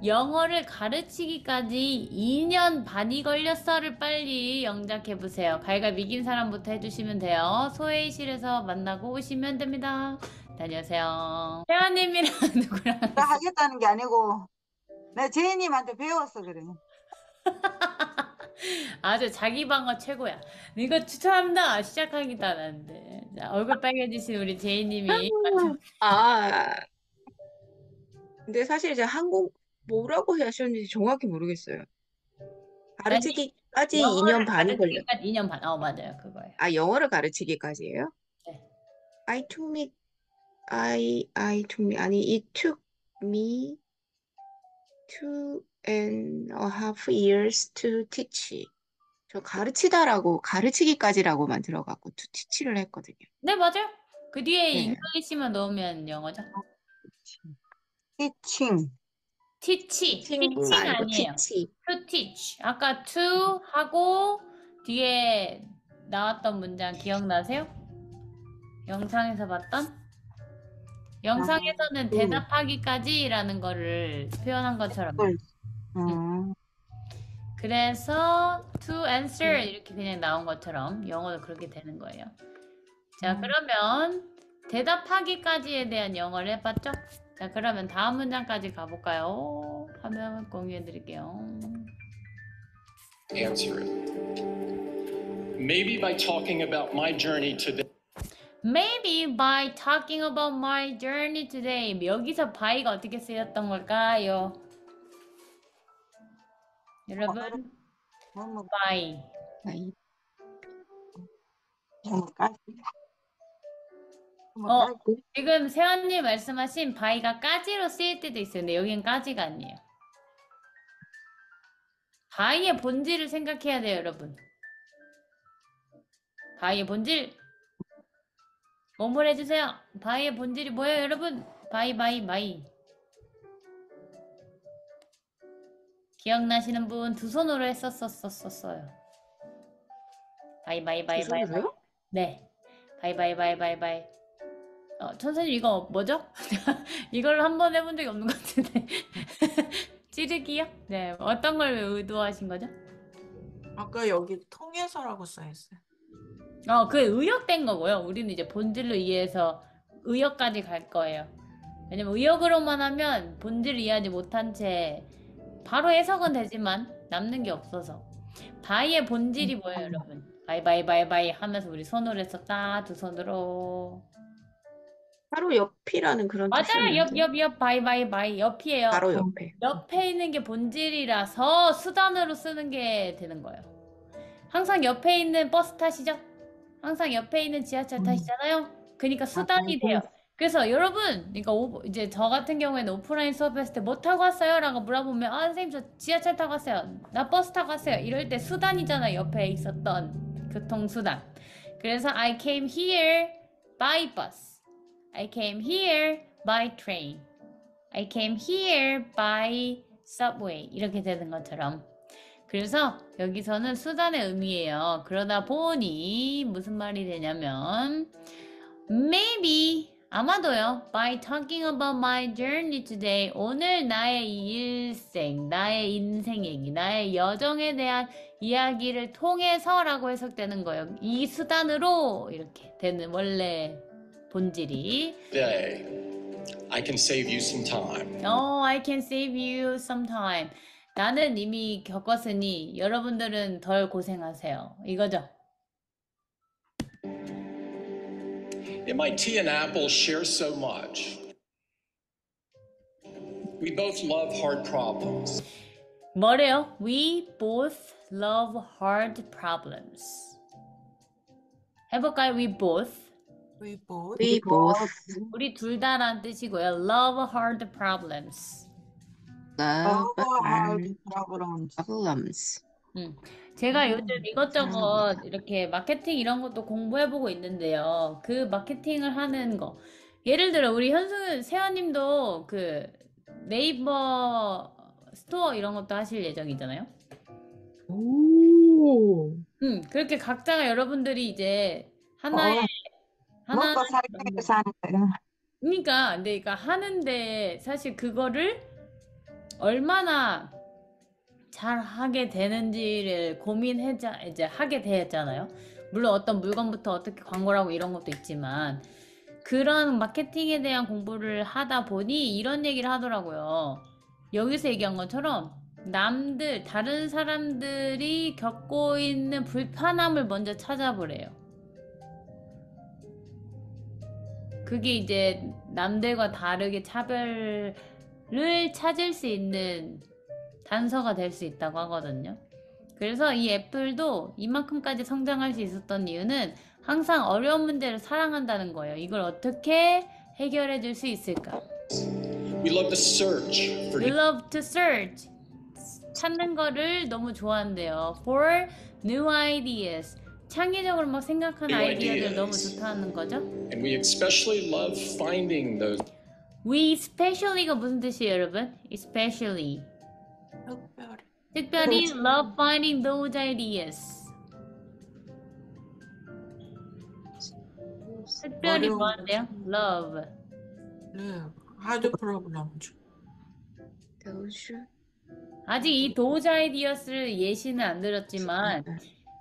영어를 가르치기까지 2년 반이 걸렸어를 빨리 영작해보세요. 갈갈비 이긴 사람부터 해주시면 돼요. 소회의실에서 만나고 오시면 됩니다. 다녀오세요. 태아님이랑 누구랑 나 하겠다는 게 아니고, 내 제이님한테 배웠어, 그래. 아주 자기 방어 최고야. 이거 추천합니다. 시작하기 따랐는데. 자, 얼굴 빨개지신 우리 제이님이 아, 근데 사실 이제 한국 뭐라고 하셨는지 정확히 모르겠어요. 가르치기까지 2년 반이 걸려. 2년 반. 맞아요. 그거예요. 아, 영어를 가르치기까지예요? 네. I took me, I took me, 아니, it took me 2.5 years to teach. 저 가르치다라고, 가르치기까지라고만 들어갖고 to teach를 했거든요. 네, 맞아요. 그 뒤에 네. 잉글리시만 넣으면 영어죠. teaching. teaching 말고 아니에요. teach. to teach. 아까 to 하고 뒤에 나왔던 문장 기억나세요? 영상에서 봤던? 영상에서는 대답하기까지라는 거를 표현한 것처럼. 그래서 to answer 이렇게 그냥 나온 것처럼 영어도 그렇게 되는 거예요. 자, 그러면 대답하기까지에 대한 영어를 해봤죠? 자, 그러면 다음 문장까지 가볼까요? 화면 공유해 드릴게요. Answer it. Maybe by talking about my journey today. Maybe by talking about my journey today. 여기서 by가 어떻게 쓰였던 걸까요? 여러분, by. 아이, 지금 세연님 말씀하신 by가 까지로 쓰일 때도 있어요. 근데 여기는 까지가 아니에요. by의 본질을 생각해야 돼요, 여러분. by의 본질. 몸을 해주세요. by의 본질이 뭐예요, 여러분? by. 기억나시는 분 두 손으로 했었어요. by. 손으로요? 네. by. 천사님 이거 뭐죠? 이걸 한번 해본 적이 없는 것 같은데. 찌르기요? 네. 어떤 걸 의도하신 거죠? 아까 여기 통해서라고 써있어요. 그 의역된 거고요. 우리는 이제 본질로 이해해서 의역까지 갈 거예요. 왜냐면 의역으로만 하면 본질을 이해하지 못한 채 바로 해석은 되지만 남는 게 없어서. 바이의 본질이 뭐예요, 여러분? 바이 바이 바이 바이 하면서 우리 손으로 했었다. 두 손으로. 바로 옆이라는 그런 맞아요. 뜻이었는데. 옆 바이 바이 바이 옆이에요. 바로 옆에. 옆에 있는 게 본질이라서 수단으로 쓰는 게 되는 거예요. 항상 옆에 있는 버스 타시죠? 항상 옆에 있는 지하철 타시잖아요? 그러니까 수단이 돼요. 그래서 여러분, 그러니까 이제 저 같은 경우에는 오프라인 수업했을 때 뭐 타고 왔어요? 라고 물어보면 선생님 저 지하철 타고 왔어요. 나 버스 타고 왔어요. 이럴 때 수단이잖아. 옆에 있었던 교통수단. 그래서 I came here by bus. I came here by train. I came here by subway. 이렇게 되는 것처럼. 그래서 여기서는 수단의 의미예요. 그러다 보니 무슨 말이 되냐면 maybe 아마도요. By talking about my journey today. 오늘 나의 이 일생, 나의 인생 얘기, 나의 여정에 대한 이야기를 통해서라고 해석되는 거예요. 이 수단으로 이렇게 되는 원래 본질이. Today, I can save you some time. I can save you some time. 나는 이미 겪었으니 여러분들은 덜 고생하세요. 이거죠. MIT and Apple share so much. We both love hard problems. 뭐래요? We both love hard problems. 해볼까요? We both. We both We both 우리 둘 다란 뜻이고요. Love hard problems. love hard problems. 제가 요즘 이것저것 이렇게 마케팅 이런 것도 공부해보고 있는데요. 그 마케팅을 하는 거. 예를 들어 우리 세아님도 그 네이버 스토어 이런 것도 하실 예정이잖아요. 오. 그렇게 각자가 여러분들이 이제 하나의 먹고 살기 위해서 하는 거야. 그러니까 하는데 사실 그거를 얼마나 잘 하게 되는지를 이제 하게 되었잖아요. 물론 어떤 물건부터 어떻게 광고를 하고 이런 것도 있지만 그런 마케팅에 대한 공부를 하다 보니 이런 얘기를 하더라고요. 여기서 얘기한 것처럼 다른 사람들이 겪고 있는 불편함을 먼저 찾아보래요. 그게 이제 남들과 다르게 차별을 찾을 수 있는 단서가 될 수 있다고 하거든요. 그래서 이 애플도 이만큼까지 성장할 수 있었던 이유는 항상 어려운 문제를 사랑한다는 거예요. 이걸 어떻게 해결해 줄 수 있을까? We love to search for We love to search. 찾는 거를 너무 좋아한대요. For new ideas. 창의적으로 막 생각하는 New 아이디어들 너무 ideas. 좋다는 거죠. and we especially love finding those We especially가 무슨 뜻이에요, 여러분? Especially. 특별히 특별히 love finding those ideas. 특별히 어려운 뭐 한대요? Love. hard problems. those 아직 이 도즈 아이디어스를 예시는 안 들었지만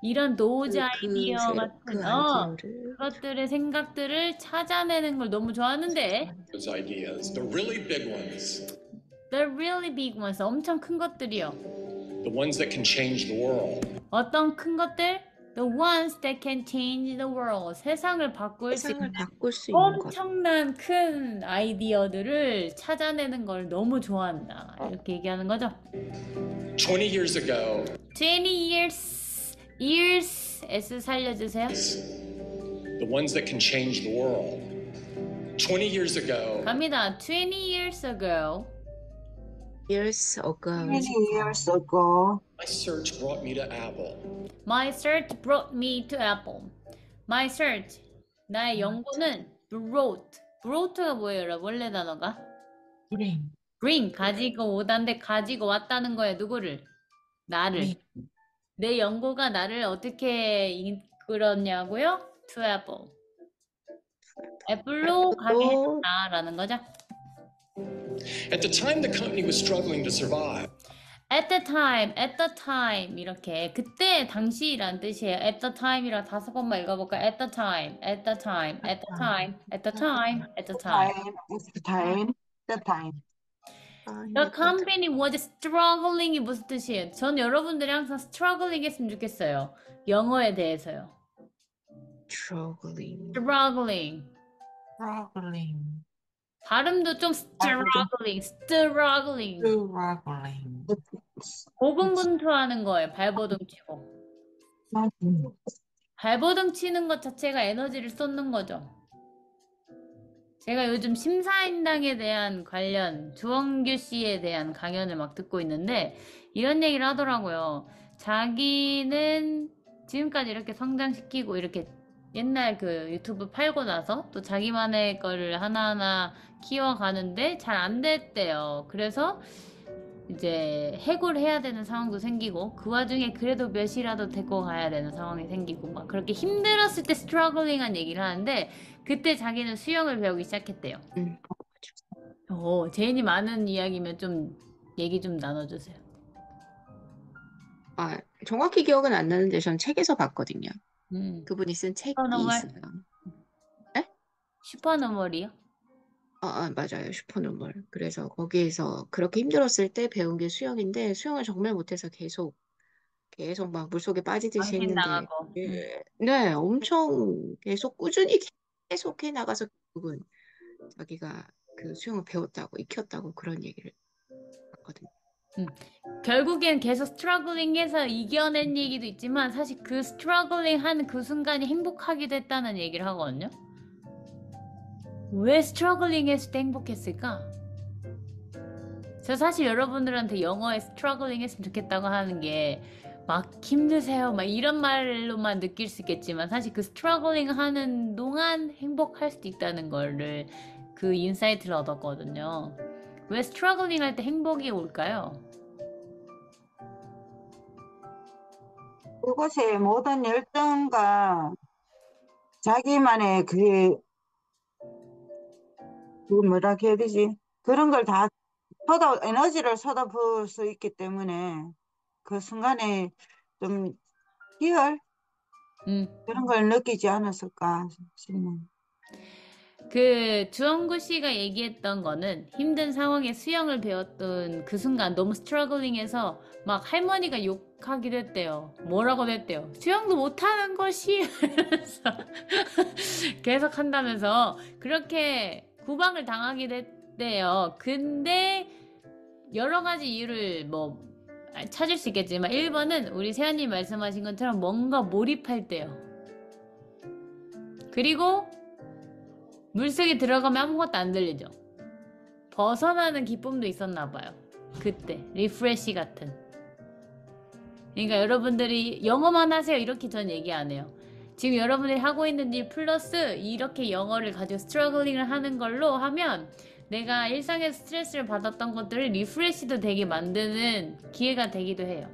이런 도즈 아이디어 같은 아이디어를 그것들의 생각들을 찾아내는 걸 너무 좋아하는데 ideas, the really big ones, The really big ones, 엄청 큰 것들이요. the ones that can change the world. 어떤 큰 것들? The ones that can change the world. 세상을 바꿀 수 세상을 있는 바꿀 수 있는 것. 엄청난 큰 아이디어들을 찾아내는 걸 너무 좋아한다. 이렇게 얘기하는 거죠. 20 years ago, 20 years S 살려주세요. the ones that can change the world. 20 years ago, 갑니다. 20 years ago. years ago. Many years ago, my search brought me to Apple. My search brought me to Apple. My search. 나의 연구는 brought가 뭐예요, 여러분? 원래 단어가? bring, bring, 가지고 오다인데 가지고 왔다는 거예요. 누구를? 나를. bring. 내 연구가 나를 어떻게 이끌었냐고요? To Apple. 애플로 가게 했다라는 거죠. At the time, the company was struggling to survive. At the at the time 이렇게 그때 당시란 뜻이에요. at the time이라 5번만 읽어볼까요? at the time, at the time, at the time, at the time, at the time. time, it's the time, the time. The company was struggling이 무슨 뜻이에요? 전 여러분들이 항상 struggling 했으면 좋겠어요. 영어에 대해서요. struggling. struggling. struggling, 발음도 좀 struggling. struggling. 고군분투하는 거예요. 발버둥 치고. 발버둥 치는 것 자체가 에너지를 쏟는 거죠. 제가 요즘 심사인당에 대한 관련 주원규 씨에 대한 강연을 막 듣고 있는데 이런 얘기를 하더라고요. 자기는 지금까지 이렇게 성장시키고 이렇게 옛날 그 유튜브 팔고 나서 또 자기만의 거를 하나하나 키워가는데 잘 안 됐대요. 그래서 이제 해고를 해야 되는 상황도 생기고 그 와중에 그래도 몇이라도 데리고 가야 되는 상황이 생기고 막 그렇게 힘들었을 때 스트러글링한 얘기를 하는데 그때 자기는 수영을 배우기 시작했대요. 제인이 많은 이야기면 좀 얘기 좀 나눠주세요. 아, 정확히 기억은 안 나는데 전 책에서 봤거든요. 그분이 쓴 책이 슈퍼노멀? 있어요. 슈퍼노멀이요? 맞아요. 슈퍼노멀. 그래서 거기에서 그렇게 힘들었을 때 배운 게 수영인데 수영을 정말 못해서 계속 막 물속에 빠지듯이 했는데 망신당하고. 네, 엄청 계속 꾸준히 계속 해 나가서 결국은 자기가 그 수영을 배웠다고 익혔다고 그런 얘기를 봤거든요. 결국엔 계속 스트러글링해서 이겨낸 얘기도 있지만 사실 그 스트러글링 하는 그 순간이 행복하기도 했다는 얘기를 하거든요. 왜 스트러글링 했을 때 행복했을까? 저 사실 여러분들한테 영어에 스트러글링 했으면 좋겠다고 하는 게 막 힘드세요 막 이런 말로만 느낄 수 있겠지만 사실 그 스트러글링 하는 동안 행복할 수도 있다는 거를 그 인사이트를 얻었거든요. 왜 스트러글링 할 때 행복이 올까요? 그것의 모든 열정과 자기만의 그 뭐라 해야 되지? 그런 걸 다 에너지를 쏟아부을 수 있기 때문에 그 순간에 좀 희열 그런 걸 느끼지 않았을까 싶네요. 그 주원구 씨가 얘기했던 거는 힘든 상황에 수영을 배웠던 그 순간 너무 스트러글링해서 막 할머니가 욕하기도 했대요. 뭐라고 했대요. 수영도 못하는 것이 이러면서 계속 한다면서 그렇게 구박을 당하기도 했대요. 근데 여러 가지 이유를 뭐 찾을 수 있겠지만 1번은 우리 세연님 말씀하신 것처럼 뭔가 몰입할 때요. 그리고 물속에 들어가면 아무것도 안 들리죠. 벗어나는 기쁨도 있었나 봐요. 그때 리프레시 같은. 그러니까 여러분들이 영어만 하세요 이렇게 전 얘기 안 해요. 지금 여러분들이 하고 있는 일 플러스 이렇게 영어를 가지고 스트러글링을 하는 걸로 하면 내가 일상에서 스트레스를 받았던 것들을 리프레시도 되게 만드는 기회가 되기도 해요.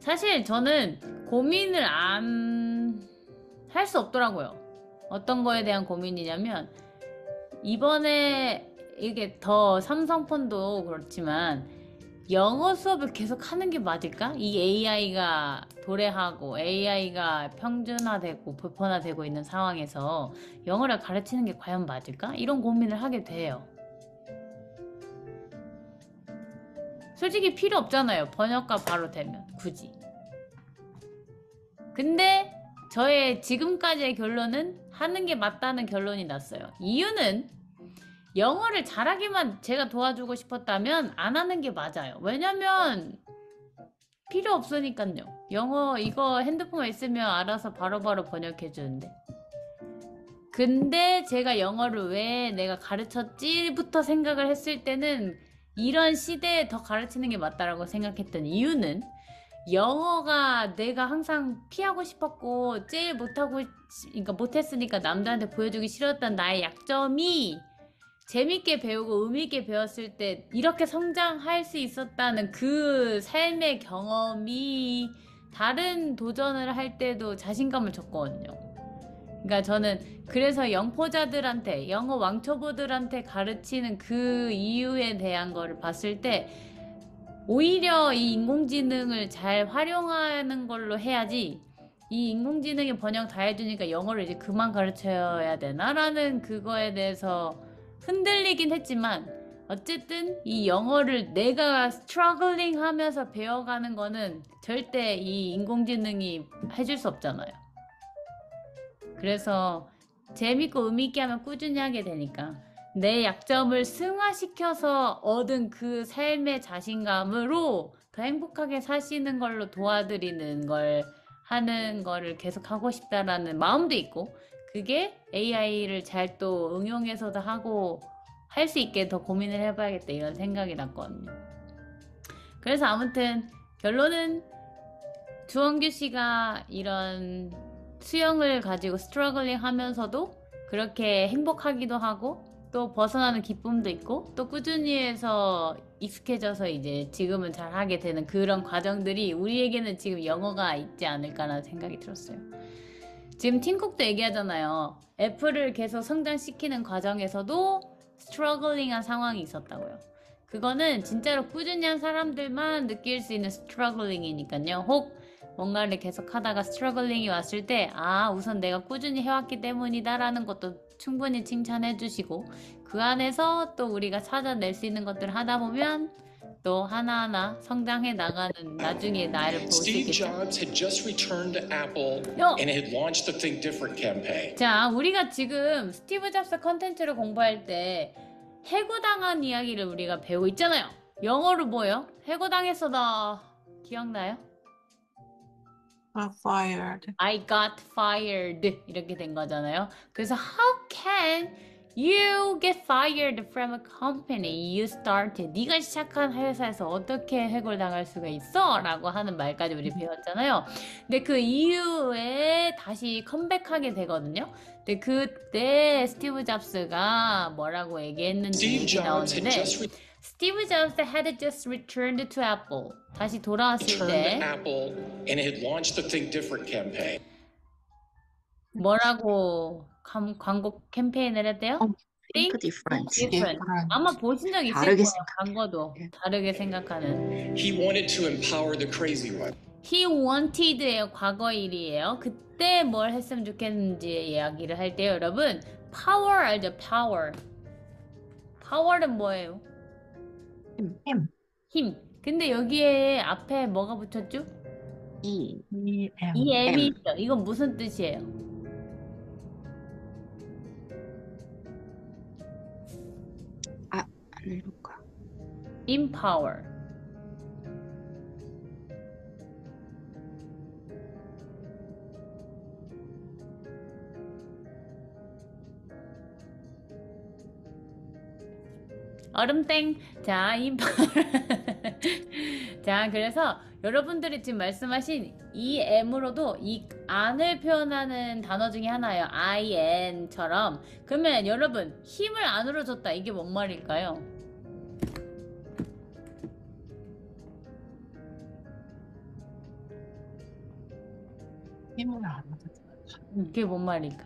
사실 저는 고민을 안 할 수 없더라고요. 어떤 거에 대한 고민이냐면 이번에 이게 더 삼성폰도 그렇지만 영어 수업을 계속 하는 게 맞을까? 이 AI가 도래하고 AI가 평준화되고 보편화되고 있는 상황에서 영어를 가르치는 게 과연 맞을까? 이런 고민을 하게 돼요. 솔직히 필요 없잖아요. 번역가 바로 되면 굳이. 근데 저의 지금까지의 결론은 하는 게 맞다는 결론이 났어요. 이유는 영어를 잘하기만 제가 도와주고 싶었다면 안 하는 게 맞아요. 왜냐면 필요 없으니까요. 영어 이거 핸드폰에 있으면 알아서 바로바로 번역해 주는데. 근데 제가 영어를 왜 내가 가르쳤지부터 생각을 했을 때는 이런 시대에 더 가르치는 게 맞다라고 생각했던 이유는 영어가 내가 항상 피하고 싶었고 제일 그러니까 못했으니까 남들한테 보여주기 싫었던 나의 약점이 재밌게 배우고 의미있게 배웠을 때 이렇게 성장할 수 있었다는 그 삶의 경험이 다른 도전을 할 때도 자신감을 줬거든요. 그러니까 저는 그래서 영포자들한테 영어 왕초보들한테 가르치는 그 이유에 대한 거를 봤을 때 오히려 이 인공지능을 잘 활용하는 걸로 해야지 이 인공지능이 번역 다 해주니까 영어를 이제 그만 가르쳐야 되나라는 그거에 대해서 흔들리긴 했지만 어쨌든 이 영어를 내가 스트러글링 하면서 배워가는 거는 절대 이 인공지능이 해줄 수 없잖아요. 그래서 재밌고 의미있게 하면 꾸준히 하게 되니까 내 약점을 승화시켜서 얻은 그 삶의 자신감으로 더 행복하게 사시는 걸로 도와드리는 걸 하는 거를 계속 하고 싶다라는 마음도 있고 그게 AI를 잘 또 응용해서도 하고 할 수 있게 더 고민을 해봐야겠다 이런 생각이 났거든요. 그래서 아무튼 결론은 주원규 씨가 이런 수영을 가지고 스트러글링 하면서도 그렇게 행복하기도 하고 또 벗어나는 기쁨도 있고 또 꾸준히 해서 익숙해져서 이제 지금은 잘 하게 되는 그런 과정들이 우리에게는 지금 영어가 있지 않을까라는 생각이 들었어요. 지금 팀쿡도 얘기하잖아요. 애플을 계속 성장시키는 과정에서도 스트러글링한 상황이 있었다고요. 그거는 진짜로 꾸준히 한 사람들만 느낄 수 있는 스트러글링이니까요. 혹 뭔가를 계속 하다가 스트러글링이 왔을 때 우선 내가 꾸준히 해왔기 때문이다라는 것도 충분히 칭찬해 주시고 그 안에서 또 우리가 찾아낼 수 있는 것들을 하다 보면 또 하나하나 성장해 나가는 나중에 나를 볼 수 Steve 있겠죠. Jobs had just returned to Apple and had launched the Think Different campaign. 자, 우리가 지금 스티브 잡스 컨텐츠를 공부할 때 해고당한 이야기를 우리가 배우고 있잖아요. 영어로 뭐예요? 해고당했어다. 기억나요? Got fired. I got fired 이렇게 된 거잖아요. 그래서 how can you get fired from a company you started? 네가 시작한 회사에서 어떻게 해고당할 수가 있어? 라고 하는 말까지 우리 배웠잖아요. 근데 그 이후에 다시 컴백하게 되거든요. 근데 그때 스티브 잡스가 뭐라고 얘기했는지 Steve 얘기 Jobs had 나오는데 just 스티브 잡스 had just returned to Apple. 다시 돌아왔을 returned to 때 Apple and had launched the Think Different campaign. 뭐라고 광고 캠페인을 했대요? Think different. different. 아마 보신 적 있을 다르게 거예요. 광고도 다르게 생각하는. He wanted to empower the crazy one. He wanted의 과거 일이에요. 그때 뭘 했으면 좋겠는지 이야기를 할 때요, 여러분. Power 알죠? Power. Power는 뭐예요? 힘. 힘. 근데 여기에 앞에 뭐가 붙였죠? E. EM. EM이 있죠. 이건 무슨 뜻이에요? 안 읽을까? Empower. 얼음땡. 자, 자, 그래서 여러분들이 지금 말씀하신 이 M으로도 이 안을 표현하는 단어 중에 하나예요. IN처럼. 그러면 여러분, 힘을 안으로 줬다. 이게 뭔 말일까요? 힘을 안 얻어. 그게 뭔 말일까?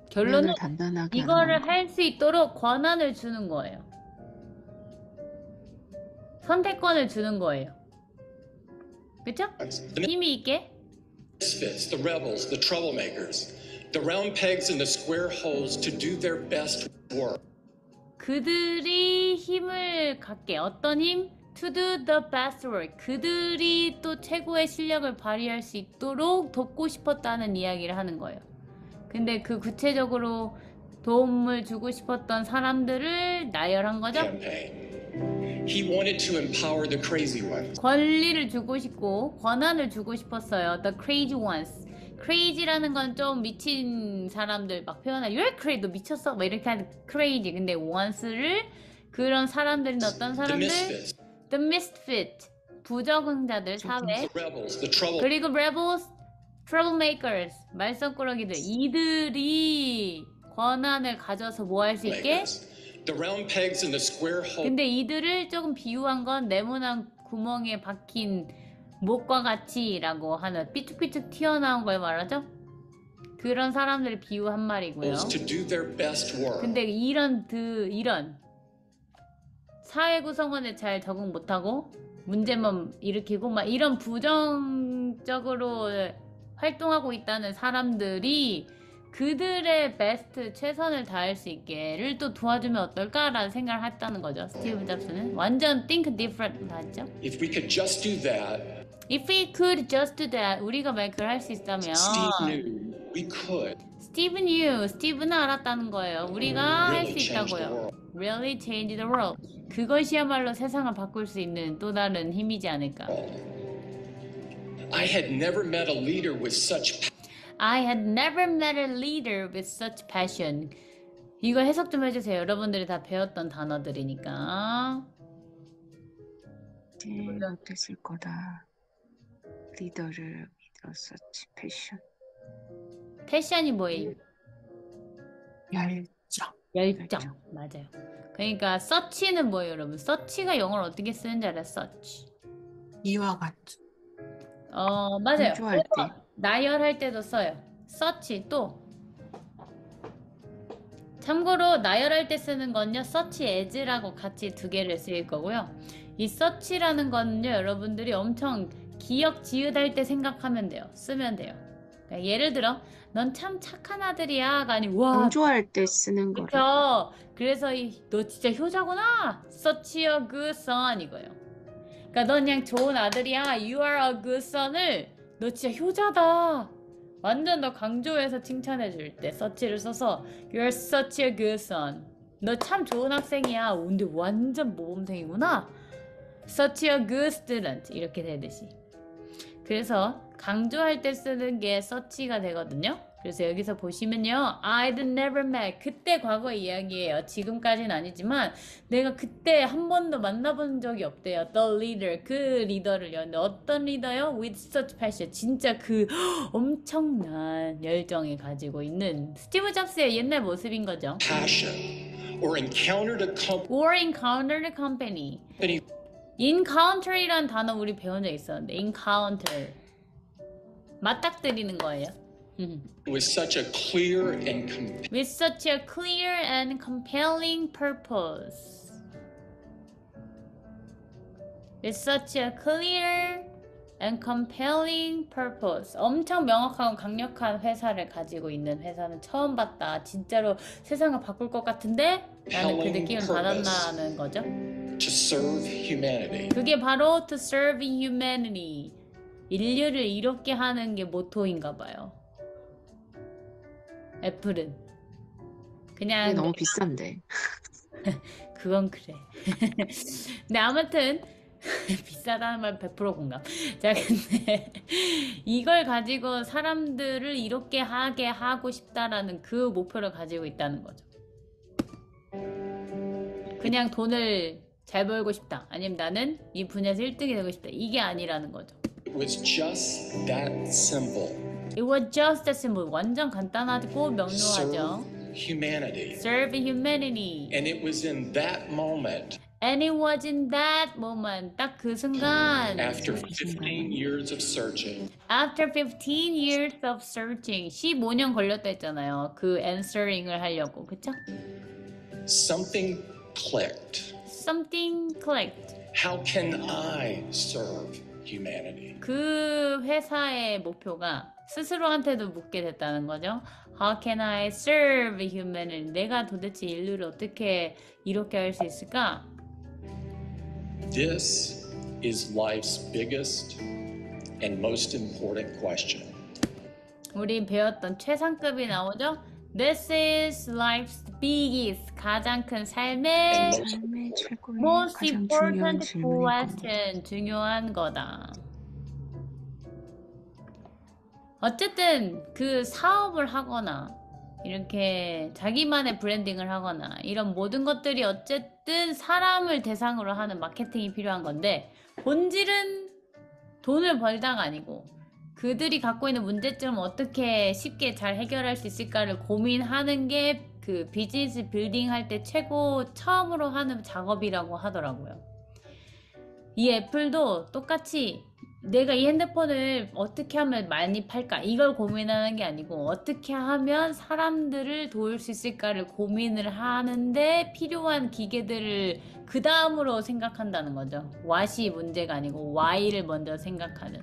결론을 결론은 단단하게 이거를 하는 할 수 있도록 권한을 주는 거예요. 선택권을 주는 거예요. 그쵸? The 힘이 있게. misfits, the rebels, the troublemakers, the round pegs in the square holes to do their best work. 그들이 힘을 갖게. 어떤 힘? To do the best work. 그들이 또 최고의 실력을 발휘할 수 있도록 돕고 싶었다는 이야기를 하는 거예요. 근데 그 구체적으로 도움을 주고 싶었던 사람들을 나열한 거죠? Campaign. He wanted to empower the crazy ones. 권리를 주고 싶고 권한을 주고 싶었어요. The crazy ones. crazy라는 건 좀 미친 사람들 막 표현해. You're crazy. 너 미쳤어. 막 이렇게 하는 crazy. 근데 ones를 그런 사람들은 어떤 The 사람들? misfits, The misfit. 부적응자들 사회. the rebels, the trouble. 그리고 rebels, troublemakers. 말썽꾸러기들. 이들이 권한을 가져서 뭐 할 수 있게? The round pegs in the square hole 근데 이들을 조금 비유한 건 네모난 구멍에 박힌 목과 같이라고 하는 삐쭉삐쭉 튀어나온 걸 말하죠? 그런 사람들을 비유한 말이고요. to do their best work. 근데 이런 사회 구성원에 잘 적응 못하고 문제만 일으키고 막 이런 부정적으로 활동하고 있다는 사람들이 그들의 베스트 최선을 다할 수 있게를 또 도와주면 어떨까라는 생각을 했다는 거죠. 스티브 잡스는 완전 think different 하죠. If we could just do that, If we could just do that, 우리가 만약 그걸 할 수 있다면 Steve knew we could 스티브는 알았다는 거예요. 우리가 할 really 수 change the 있다고요. world. Really change the world. 그것이야말로 세상을 바꿀 수 있는 또 다른 힘이지 않을까. I had never met a leader with such I had never met a leader with such passion. 이거 해석 좀 해주세요. 여러분들이 다 배웠던 단어들이니까. 됐을 거다. 리더를 믿었어. 패션. 패션이 뭐예요? 열정. 열정. 맞아요. 그러니까 서치는 뭐예요, 여러분? 서치가 영어로 어떻게 쓰는지 알아요? 서치. 이와 같은. 맞아요. 강조할 때. 나열할 때도 써요. 서치 또. 참고로 나열할 때 쓰는 건요, search as라고 같이 두 개를 쓰일 거고요. 이 search라는 거는요, 여러분들이 엄청 기억 지읒할 때 생각하면 돼요. 쓰면 돼요. 그러니까 예를 들어, 넌 참 착한 아들이야가 아니고, 와, 강조할 때 쓰는 거를. 그쵸? 그래서 너 진짜 효자구나. Such a good son 이거예요. 그러니까 넌 그냥 좋은 아들이야. You are a good son을 너 진짜 효자다. 완전 너 강조해서 칭찬해 줄 때 such를 써서 You're such a good son. 너 참 좋은 학생이야. 근데 완전 모범생이구나. Such a good student 이렇게 되듯이. 그래서 강조할 때 쓰는 게 such가 되거든요. 그래서 여기서 보시면요, I'd never met. 그때 과거 이야기예요. 지금까지는 아니지만 내가 그때 한 번도 만나본 적이 없대요. The leader, 그 리더를요. 근데 어떤 리더요? With such passion. 진짜 그 엄청난 열정을 가지고 있는 스티브 잡스의 옛날 모습인 거죠. passion or encountered a Or encountered a company. company Encounter이란 단어 우리 배운 적 있었는데, encounter. 맞닥뜨리는 거예요. with such a clear and With such a clear and compelling purpose. With such a clear and compelling purpose. 엄청 명확하고 강력한 회사를 가지고 있는 회사는 처음 봤다. 진짜로 세상을 바꿀 것 같은데? 라는 그 느낌을 받았다는 거죠. to serve humanity. 그게 바로 to serve humanity. 인류를 이롭게 하는 게 모토인가 봐요. 애플은 이게 그냥 너무 비싼데. 그건 그래. 근데 아무튼 비싸다는 말 100% 공감. 자, 근데 이걸 가지고 사람들을 이롭게 하게 하고 싶다라는 그 목표를 가지고 있다는 거죠. 그냥 돈을 잘 벌고 싶다. 아니면 나는 이 분야에서 1등이 되고 싶다. 이게 아니라는 거죠. It was just that simple. It was just that simple. 완전 간단하고 명료하죠. Serve humanity. Serve humanity. And it was in that moment, And it was in that moment. 딱 그 순간. after 15 years of searching, After 15 years of searching. 15년 걸렸다 했잖아요. 그 answering을 하려고. 그쵸? something clicked. Something clicked. How can I serve humanity? 그 회사의 목표가 스스로한테도 묻게 됐다는 거죠. How can I serve humanity? 내가 도대체 인류를 어떻게 이롭게 할 수 있을까? This is life's biggest and most important question. 우리 배웠던 최상급이 나오죠? This is life's biggest, 가장 큰 삶의 삶의 최고의 most 가장 중요한 important 질문일 겁니다. question, 중요한 거다. 어쨌든 그 사업을 하거나 이렇게 자기만의 브랜딩을 하거나 이런 모든 것들이 어쨌든 사람을 대상으로 하는 마케팅이 필요한 건데 본질은 돈을 벌다가 아니고 그들이 갖고 있는 문제점을 어떻게 쉽게 잘 해결할 수 있을까를 고민하는 게 그 비즈니스 빌딩 할 때 최고 처음으로 하는 작업이라고 하더라고요. 이 애플도 똑같이 내가 이 핸드폰을 어떻게 하면 많이 팔까? 이걸 고민하는 게 아니고 어떻게 하면 사람들을 도울 수 있을까를 고민을 하는데 필요한 기계들을 그 다음으로 생각한다는 거죠. what이 문제가 아니고 why를 먼저 생각하는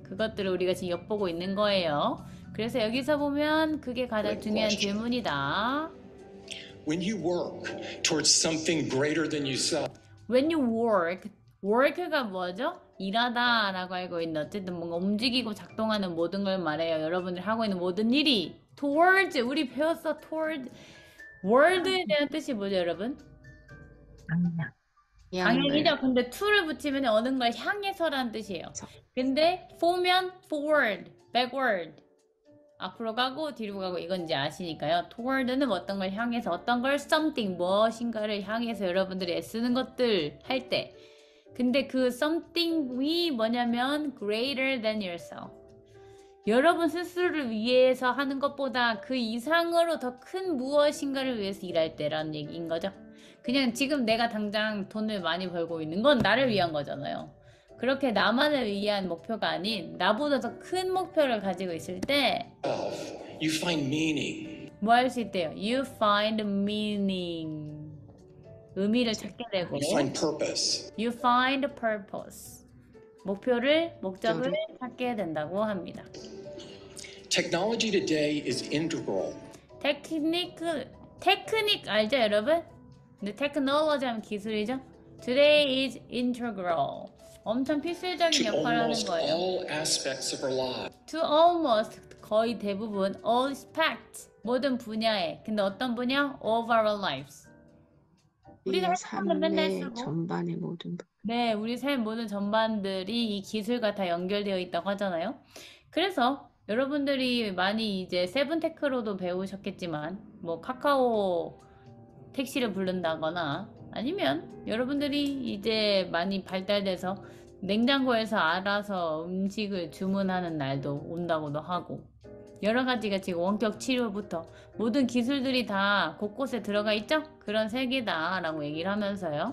그것들을 우리가 지금 엿보고 있는 거예요. 그래서 여기서 보면 그게 가장 중요한 질문이다. When you work towards something greater than yourself, When you work, work가 뭐죠? 일하다 라고 알고 있는 어쨌든 뭔가 움직이고 작동하는 모든 걸 말해요. 여러분들이 하고 있는 모든 일이 towards, 우리 배웠어. towards. word에 대한 뜻이 뭐죠, 여러분? 아니야. 방향이죠. 근데 to를 붙이면 어느 걸 향해서라는 뜻이에요. 근데 for면 forward, backward. 앞으로 가고 뒤로 가고 이건 이제 아시니까요. toward는 어떤 걸 향해서 어떤 걸 something 무엇인가를 향해서 여러분들이 애쓰는 것들 할 때 근데 그 something이 뭐냐면 greater than yourself. 여러분 스스로를 위해서 하는 것보다 그 이상으로 더 큰 무엇인가를 위해서 일할 때라는 얘기인 거죠. 그냥 지금 내가 당장 돈을 많이 벌고 있는 건 나를 위한 거잖아요. 그렇게 나만을 위한 목표가 아닌 나보다 더 큰 목표를 가지고 있을 때 you find meaning. 뭐 할 수 있대요? You find meaning. 의미를 찾게 되고 You find purpose. You find purpose. 목적을 찾게 된다고 합니다. Technology today is integral. 테크닉 알죠, 여러분? 근데 테크놀로지 하면 기술이죠? Today is integral. 엄청 필수적인 To 역할을 하는 almost 거예요. all aspects of our lives. To almost 거의 대부분 all aspects 모든 분야에 근데 어떤 분야? Of our lives. 우리가 우리의 핸드폰을 맨날 삶의 쓰고 전반의 모든 네, 우리 삶 모든 전반들이 이 기술과 다 연결되어 있다고 하잖아요. 그래서 여러분들이 많이 이제 세븐테크로도 배우셨겠지만 뭐 카카오 택시를 부른다거나 아니면 여러분들이 이제 많이 발달돼서 냉장고에서 알아서 음식을 주문하는 날도 온다고도 하고 여러 가지가 지금 원격 치료부터 모든 기술들이 다 곳곳에 들어가 있죠? 그런 세계다라고 얘기를 하면서요.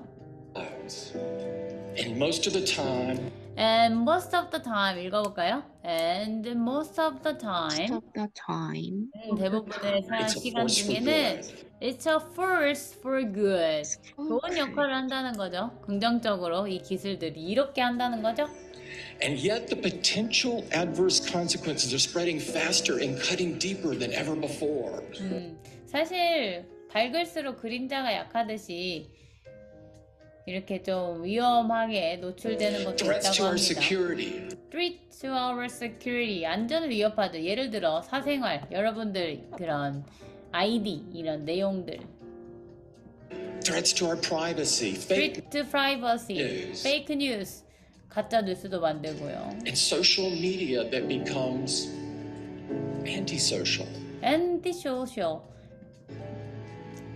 And most of the time, And most of the time 읽어볼까요? And most of the time of the time 대부분의 it's a 시간 force for 중에는 good. It's a force for good. 좋은 역할을 한다는 거죠. 긍정적으로 이 기술들이 이롭게 한다는 거죠. And yet the potential adverse consequences are spreading faster and cutting deeper than ever before. 사실 밝을수록 그림자가 약하듯이 이렇게 좀 위험하게 노출되는 것도 Threats to 있다고 our 합니다. security. Threat to our security. 안전을 위협하죠. 예를 들어 사생활, 여러분들 그런 아이디 이런 내용들. Threats to our privacy. Fake Threat to privacy. news. Fake news. 가짜 뉴스도 만들고요. and social media that becomes antisocial. Antisocial.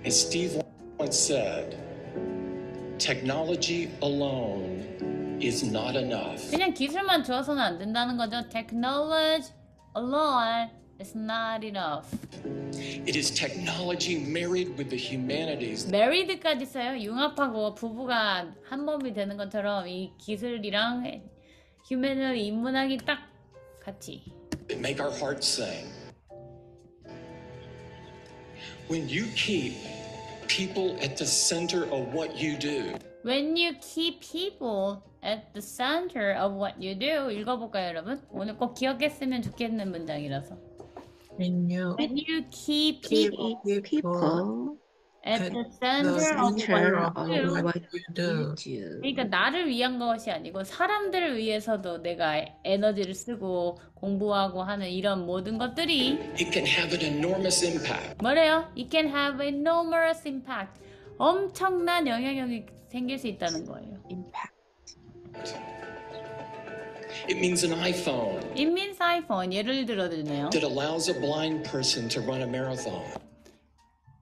As Steve once said, technology alone is not enough. 그냥 기술만 좋아서는 안 된다는 거죠. Technology alone is not enough. It is technology married with the humanities Married까지 써요. 융합하고 부부가 한 몸이 되는 것처럼 이 기술이랑 휴먼을 인문학이 딱 같이. that make our hearts sing. When you keep people at the center of what you do, When you keep people at the center of what you do. 읽어볼까요, 여러분? 오늘 꼭 기억했으면 좋겠는 문장이라서. When you When you keep keep people people at at the the center of center what of you do. what you do, you do. 그러니까 나를 위한 것이 아니고 사람들을 위해서도 내가 에너지를 쓰고 공부하고 하는 이런 모든 것들이 it can have an enormous impact. 뭐래요? It can have enormous impact. 엄청난 영향력이 생길 수 있다는 거예요. impact. It means an iPhone It means iPhone 예를 들어드네요. that allows a blind person to run a marathon.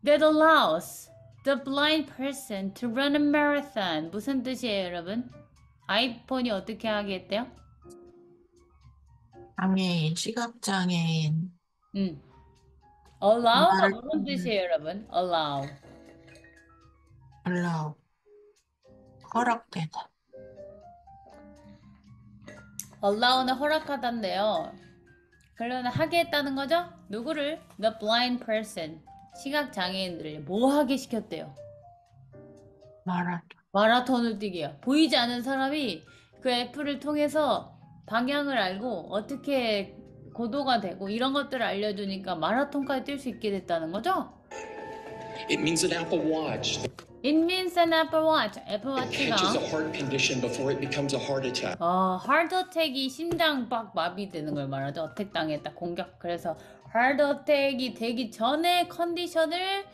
That allows the blind person to run a marathon. 무슨 뜻이에요, 여러분? 아이폰이 어떻게 하게 했대요? 장애인, 시각장애인, Allow가 말을 무슨 뜻이에요, 여러분? Allow. allow, 허락되다. allow는 허락하단데요. 그러면 하게 했다는 거죠? 누구를? The blind person. 시각 장애인들을 뭐 하게 시켰대요? 마라톤을 뛰게요. 보이지 않는 사람이 그 애플을 통해서 방향을 알고 어떻게 고도가 되고 이런 것들을 알려주니까 마라톤까지 뛸 수 있게 됐다는 거죠? It means an Apple Watch It means an Apple Watch. 애플 that catches a 워치가 heart condition before it becomes a heart attack. 하드 어택이 심장 막 마비되는 걸 말하죠. 어택 당했다. 공격. 그래서 하드 어택이 되기 전에 컨디션을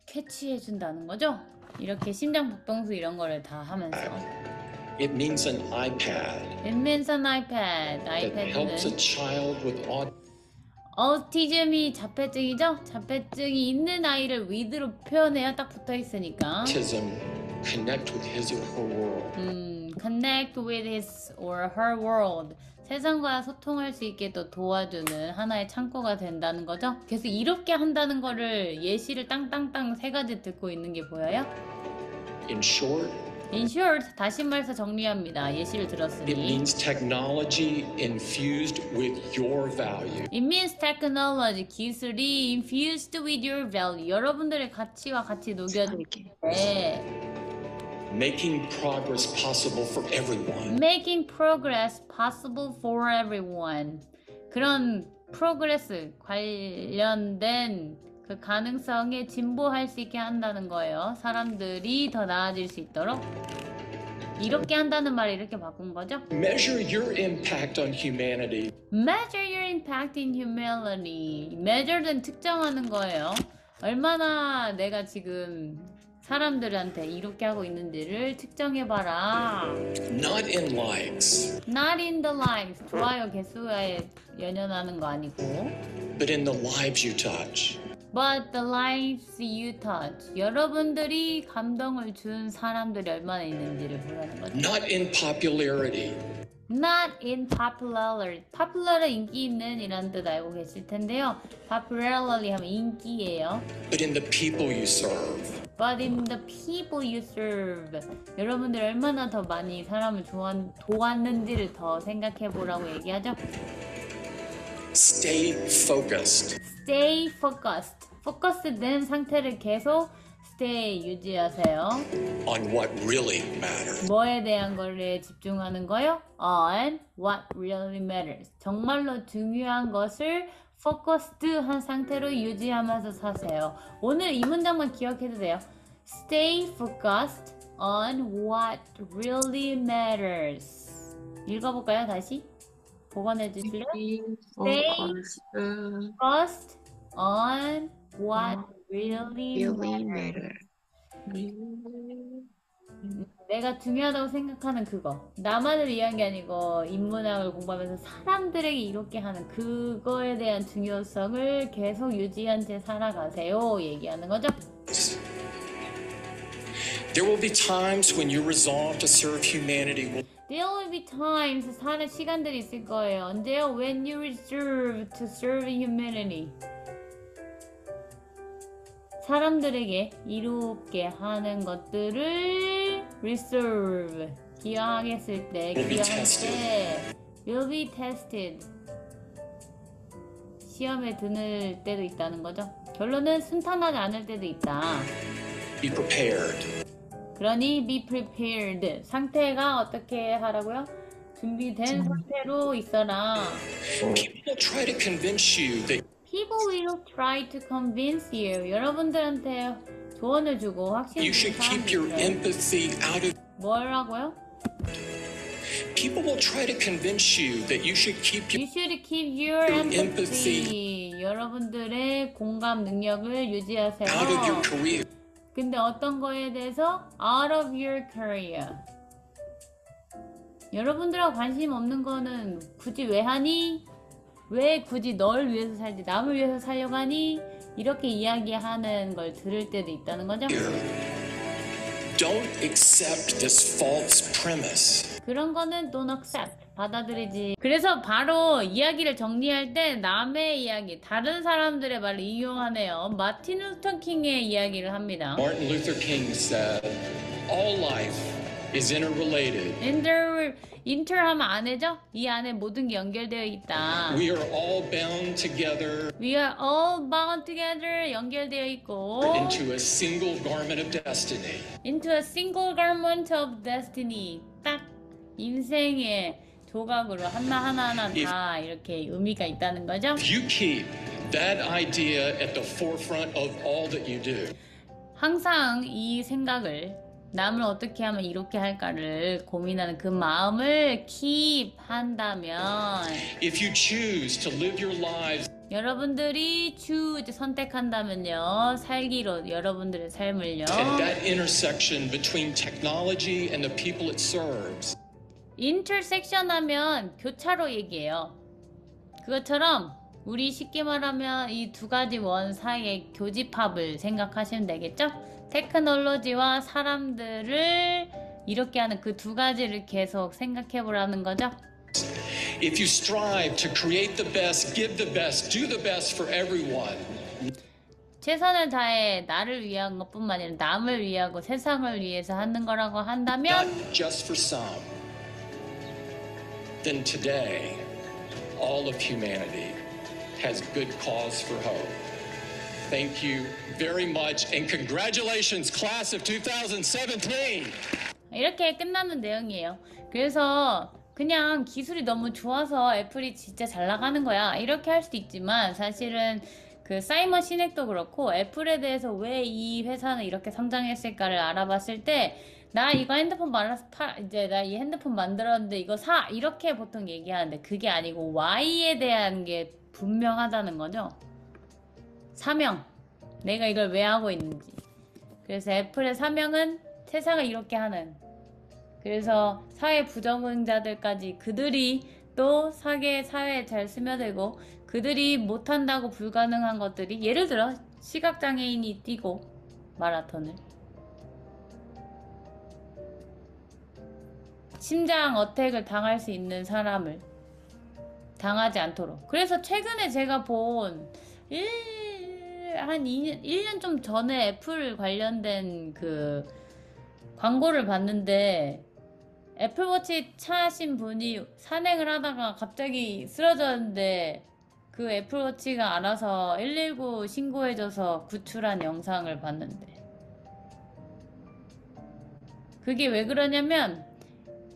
캐치해 준다는 거죠. 이렇게 심장 박동수 이런 거를 다 하면서. It means an iPad It means an iPad. that helps a 아이패드는 child with 어티즘이 자폐증이죠? 자폐증이 있는 아이를 with로 표현해야 딱 붙어 있으니까. autism connect with his or her world. Connect with his or her world. 세상과 소통할 수 있게 또 도와주는 하나의 창구가 된다는 거죠. 계속 이렇게 한다는 거를 예시를 땅땅땅 세 가지 듣고 있는 게 보여요? In short, In short, 다시 말해서 정리합니다. 예시를 it 들었으니. means technology infused with your value. It means technology, 기술이 infused with your value. 여러분들의 가치와 같이 녹여질 때 Making progress possible for everyone. Making progress possible for everyone. 그런 프로그레스 관련된 그 가능성에 진보할 수 있게 한다는 거예요. 사람들이 더 나아질 수 있도록. 이렇게 한다는 말을 이렇게 바꾼 거죠. Measure your impact on humanity. Measure your impact in humanity. Measure는 측정하는 거예요. 얼마나 내가 지금 사람들한테 이롭게 하고 있는지를 측정해봐라. Not in likes, Not in the likes. 좋아요 개수에 연연하는 거 아니고. but in the lives you touch. But the lives you touch. 여러분들이 감동을 준 사람들이 얼마나 있는지를 보라는 거죠. Not in popularity, Not in popularity. popular은 인기 있는 이란 뜻 알고 계실 텐데요. popularly 하면 인기예요. but in the people you serve. But in the people you serve. 여러분들 얼마나 더 많이 사람을 도왔는지를 더 생각해 보라고 얘기하죠. Stay focused. Stay focused. focused 된 상태를 계속 stay 유지하세요. On what really matters. 뭐에 대한 거를 집중하는 거요? On what really matters. 정말로 중요한 것을 focused 한 상태로 유지하면서 사세요. 오늘 이 문장만 기억해도 돼요. Stay focused on what really matters. 읽어볼까요? 다시? 복원해 주실래요? Stay focused on what really matters. 내가 중요하다고 생각하는 그거. 나만을 위한 게 아니고 인문학을 공부하면서 사람들에게 이롭게 하는 그거에 대한 중요성을 계속 유지한 채 살아가세요. 얘기하는 거죠. There will be times when your resolve to serve humanity will There will be times, 사는 시간들이 있을 거예요. 언제요? When you reserve to serve humanity. 사람들에게 이롭게 하는 것들을 reserve, 기여하겠을 때, 기여할 때 will be tested. 시험에 드는 때도 있다는 거죠. 결론은 순탄하지 않을 때도 있다. be prepared. 그러니 be prepared. 상태가 어떻게 하라고요? 준비된 상태로 있어라. People will try to convince you that People will try to convince you. 여러분들한테 조언을 주고 확신을 you 주는 should keep your 사람들이 있어요. empathy out of. 뭐라고요? People will try to convince you that you should keep You your should keep your empathy. 여러분들의 공감 능력을 유지하세요. out of your career. 근데 어떤 거에 대해서 out of your career. 여러분들하고 관심 없는 거는 굳이 왜 하니? 왜 굳이 널 위해서 살지? 남을 위해서 살려고 하니? 이렇게 이야기하는 걸 들을 때도 있다는 거죠. Don't accept this false premise. 그런 거는 don't accept. 받아들이지. 그래서 바로 이야기를 정리할 때 남의 이야기, 다른 사람들의 말을 이용하네요. 마틴 루터 킹의 이야기를 합니다. Martin Luther King said, all life is interrelated. inter하면 안에죠? 이 안에 모든 게 연결되어 있다. We are all bound together We are all bound together 연결되어 있고 into a single garment of destiny. into a single garment of destiny. 딱 인생의 조각으로 하나하나 다 이렇게 의미가 있다는 거죠. If you keep that idea at the forefront of all that you do, 항상 이 생각을 남을 어떻게 하면 이렇게 할까를 고민하는 그 마음을 keep 한다면 if you choose to live your lives 여러분들이 choose 선택한다면요 살기로 여러분들의 삶을요 at that intersection between technology and the people it serves, 인터섹션 하면 교차로 얘기해요. 그것처럼 우리 쉽게 말하면 이 두 가지 원 사이의 교집합을 생각하시면 되겠죠? 테크놀로지와 사람들을 이렇게 하는 그 두 가지를 계속 생각해 보라는 거죠. if you strive to create the best, give the best, do the best for everyone, 최선을 다해 나를 위한 것뿐만 아니라 남을 위하고 세상을 위해서 하는 거라고 한다면 not just for some, then today all of humanity has good cause for hope. Thank you very much and congratulations, class of 2017. 이렇게 끝나는 내용이에요. 그래서 그냥 기술이 너무 좋아서 애플이 진짜 잘 나가는 거야 이렇게 할 수도 있지만 사실은 그 사이먼 시넥도 그렇고 애플에 대해서 왜 이 회사는 이렇게 성장했을까를 알아봤을 때 나 이거 핸드폰 말아서 이제 나 이 핸드폰 만들었는데 이거 사 이렇게 보통 얘기하는데 그게 아니고 Y에 대한 게 분명하다는 거죠. 사명 내가 이걸 왜 하고 있는지. 그래서 애플의 사명은 세상을 이렇게 하는, 그래서 사회 부적응자들까지 그들이 또 사회에 잘 스며들고 그들이 못한다고 불가능한 것들이, 예를 들어 시각장애인이 뛰고 마라톤을, 심장 어택을 당할 수 있는 사람을 당하지 않도록. 그래서 최근에 제가 본 한 2년, 1년 좀 전에 애플 관련된 그 광고를 봤는데 애플워치 차신 분이 산행을 하다가 갑자기 쓰러졌는데 그 애플워치가 알아서 119 신고해줘서 구출한 영상을 봤는데, 그게 왜 그러냐면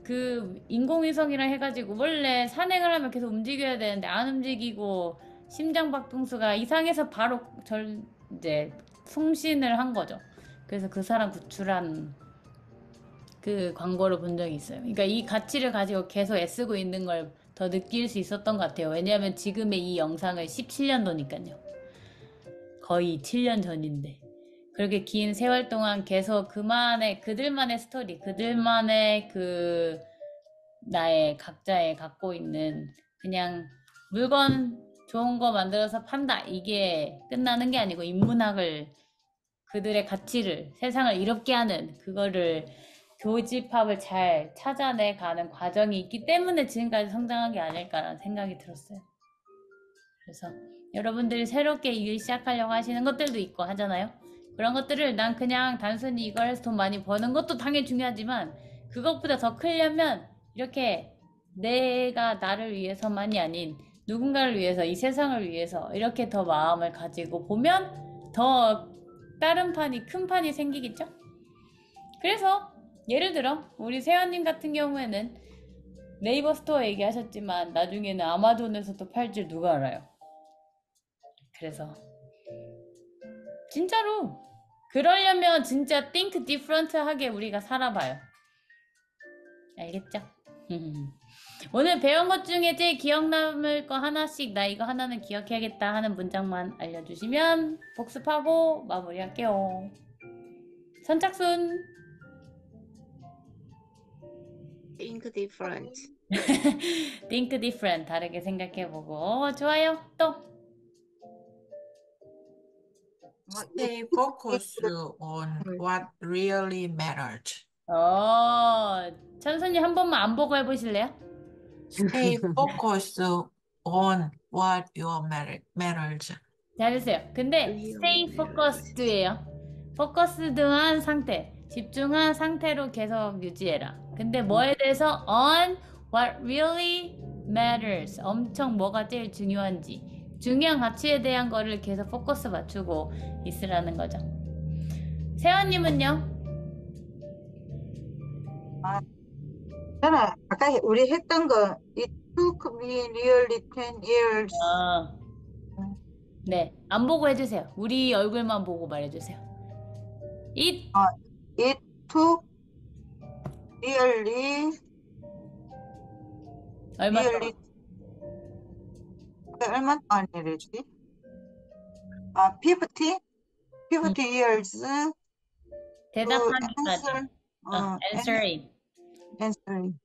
그 인공위성이라 해가지고 원래 산행을 하면 계속 움직여야 되는데 안 움직이고 심장박동수가 이상해서 바로 이제 송신을 한 거죠. 그래서 그 사람 구출한 그 광고를 본 적이 있어요. 그러니까 이 가치를 가지고 계속 애쓰고 있는 걸 더 느낄 수 있었던 것 같아요. 왜냐하면 지금의 이 영상을 17년도니까요. 거의 7년 전인데 그렇게 긴 세월 동안 계속 그들만의 스토리, 그들만의 그 나의 각자의 갖고 있는 그냥 물건 좋은 거 만들어서 판다 이게 끝나는 게 아니고 인문학을, 그들의 가치를, 세상을 이롭게 하는 그거를 교집합을 잘 찾아내 가는 과정이 있기 때문에 지금까지 성장한 게 아닐까라는 생각이 들었어요. 그래서 여러분들이 새롭게 일 시작하려고 하시는 것들도 있고 하잖아요. 그런 것들을 난 그냥 단순히 이걸 해서 돈 많이 버는 것도 당연히 중요하지만 그것보다 더 크려면 이렇게 내가 나를 위해서만이 아닌 누군가를 위해서, 이 세상을 위해서 이렇게 더 마음을 가지고 보면 더 다른 판이, 큰 판이 생기겠죠? 그래서 예를 들어 우리 세연님 같은 경우에는 네이버 스토어 얘기하셨지만 나중에는 아마존에서도 팔 줄 누가 알아요. 그래서 진짜로 그러려면 진짜 think different 하게 우리가 살아봐요. 알겠죠? 오늘 배운 것 중에 제일 기억 남을 거 하나씩, 나 이거 하나는 기억해야겠다 하는 문장만 알려주시면 복습하고 마무리할게요. 선착순. Think different. think different, 다르게 생각해보고. 좋아요. 또 Stay focused on what really matters. 찬순이 한 번만 안 보고 해보실래요? Stay focused on what matters. 잘했어요. 근데 stay focused예요. 포커스드한 상태. 집중한 상태로 계속 유지해라. 근데 뭐에 대해서 on what really matters. 엄청 뭐가 제일 중요한지. 중요한 가치에 대한 거를 계속 포커스 맞추고 있으라는 거죠. 세연님은요? 저는 아까 우리 했던 거 It took me nearly 10 years. 아, 네. 안 보고 해주세요. 우리 얼굴만 보고 말해주세요. It It took nearly 얼마 nearly 얼마 동안이랬지? 50 years to 대답하기까지. answering. answering.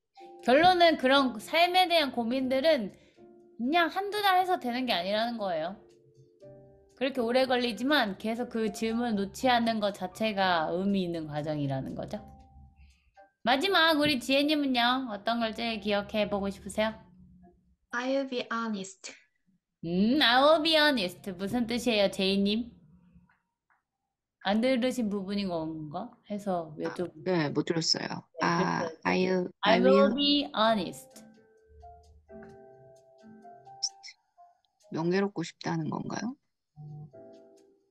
결론은 그런 삶에 대한 고민들은 그냥 한두 달 해서 되는 게 아니라는 거예요. 그렇게 오래 걸리지만 계속 그 질문 놓지 않는 것 자체가 의미 있는 과정이라는 거죠. 마지막 우리 지혜님은요? 어떤 걸 제일 기억해 보고 싶으세요? I'll be honest. I will be honest. 무슨 뜻이에요, 제이님? 안 들으신 부분인 건가? 해서 여쭤. 네, 못 들었어요. 네, I I will will be honest. 명예롭고 싶다는 건가요?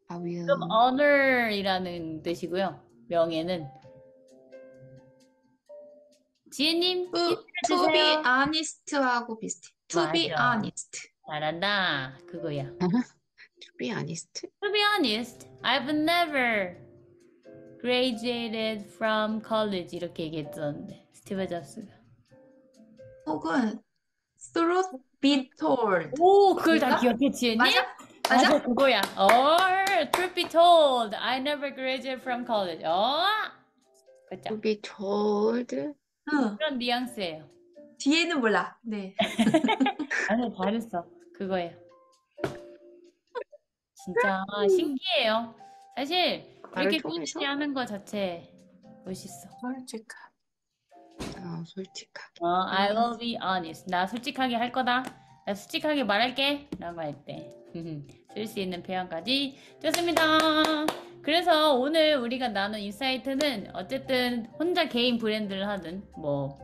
I will 그럼 honor이라는 뜻이고요. 명예는. 지혜님, To be honest하고 비슷해. To be 맞아. honest. 잘한다. 그거야. to be honest. To be honest, I've never graduated from college 이렇게 얘기했었는데 스티브 잡스가. 혹은 truth be told. 오, 그걸 다 맞아? 기억해, 지혜님? 맞아? 맞아? 맞아, 그거야. Truth be told, I never graduated from college. 그쵸? To be told. 응. 그런 뉘앙스예요. 뒤에는 몰라. 네. 아니, 잘했어. 그거예요. 진짜 신기해요. 사실 말을 이렇게 통해서? 꾸준히 하는 거 자체 멋있어. 솔직한. 솔직하게. I will be honest. 나 솔직하게 할 거다. 나 솔직하게 말할게. 라고 할 때 쓸 수 있는 표현까지 좋습니다. 그래서 오늘 우리가 나눈 인사이트는 어쨌든 혼자 개인 브랜드를 하든 뭐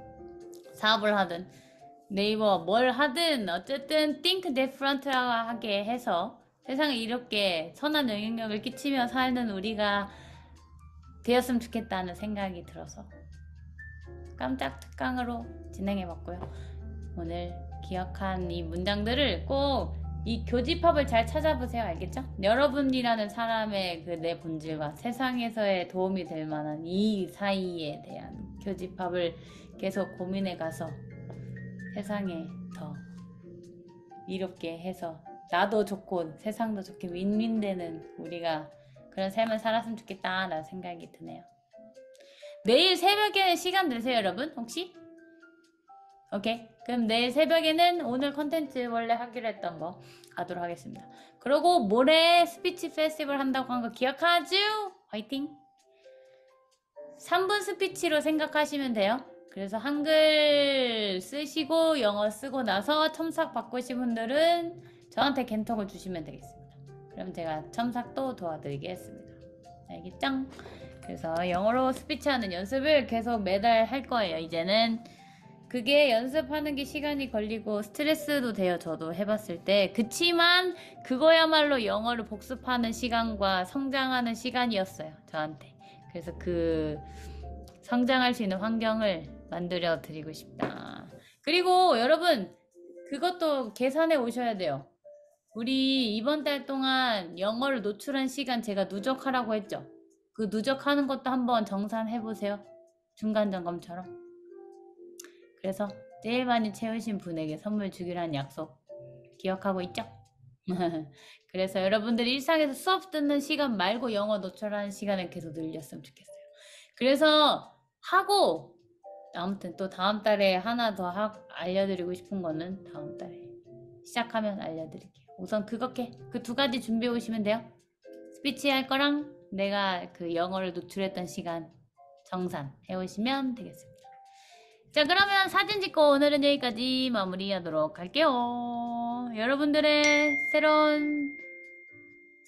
사업을 하든 네이버 뭘 하든 어쨌든 think different하게 해서 세상에 이렇게 선한 영향력을 끼치며 사는 우리가 되었으면 좋겠다는 생각이 들어서 깜짝 특강으로 진행해봤고요. 오늘 기억한 이 문장들을 꼭 이 교집합을 잘 찾아보세요. 알겠죠? 여러분이라는 사람의 그 내 본질과 세상에서의 도움이 될 만한 이 사이에 대한 교집합을 계속 고민해 가서 세상에 더 이롭게 해서 나도 좋고 세상도 좋게 윈윈되는 우리가 그런 삶을 살았으면 좋겠다라는 생각이 드네요. 내일 새벽에 시간 되세요, 여러분? 혹시? 오케이. 그럼 내일 새벽에는 오늘 컨텐츠 원래 하기로 했던 거 가도록 하겠습니다. 그리고 모레 스피치 페스티벌 한다고 한 거 기억하죠? 화이팅! 3분 스피치로 생각하시면 돼요. 그래서 한글 쓰시고 영어 쓰고 나서 첨삭 바꾸신 분들은 저한테 겐톡을 주시면 되겠습니다. 그럼 제가 첨삭도 도와드리겠습니다. 알겠죠? 그래서 영어로 스피치하는 연습을 계속 매달 할 거예요. 이제는 그게 연습하는 게 시간이 걸리고 스트레스도 돼요. 저도 해봤을 때. 그치만 그거야말로 영어를 복습하는 시간과 성장하는 시간이었어요. 저한테. 그래서 그 성장할 수 있는 환경을 만들어 드리고 싶다. 그리고 여러분 그것도 계산해 오셔야 돼요. 우리 이번 달 동안 영어를 노출한 시간 제가 누적하라고 했죠. 그 누적하는 것도 한번 정산해 보세요. 중간 점검처럼. 그래서 제일 많이 채우신 분에게 선물 주기로 한 약속 기억하고 있죠? 그래서 여러분들이 일상에서 수업 듣는 시간 말고 영어 노출하는 시간을 계속 늘렸으면 좋겠어요. 그래서 하고 아무튼 또 다음 달에 하나 더 알려드리고 싶은 거는 다음 달에 시작하면 알려드릴게요. 우선 그렇게 그 두 가지 준비해 오시면 돼요. 스피치 할 거랑 내가 그 영어를 노출했던 시간 정산 해오시면 되겠습니다. 자, 그러면 사진 찍고 오늘은 여기까지 마무리하도록 할게요. 여러분들의 새로운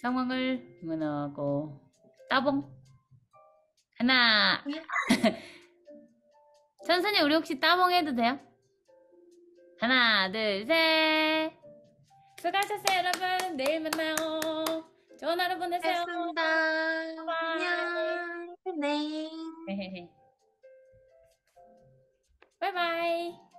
상황을 응원하고 따봉 하나. 천순이 우리 혹시 따봉해도 돼요? 하나, 둘, 셋. 수고하셨어요, 여러분. 내일 만나요. 좋은 하루 보내세요. 했습니다. 안녕. 네. 바이바이.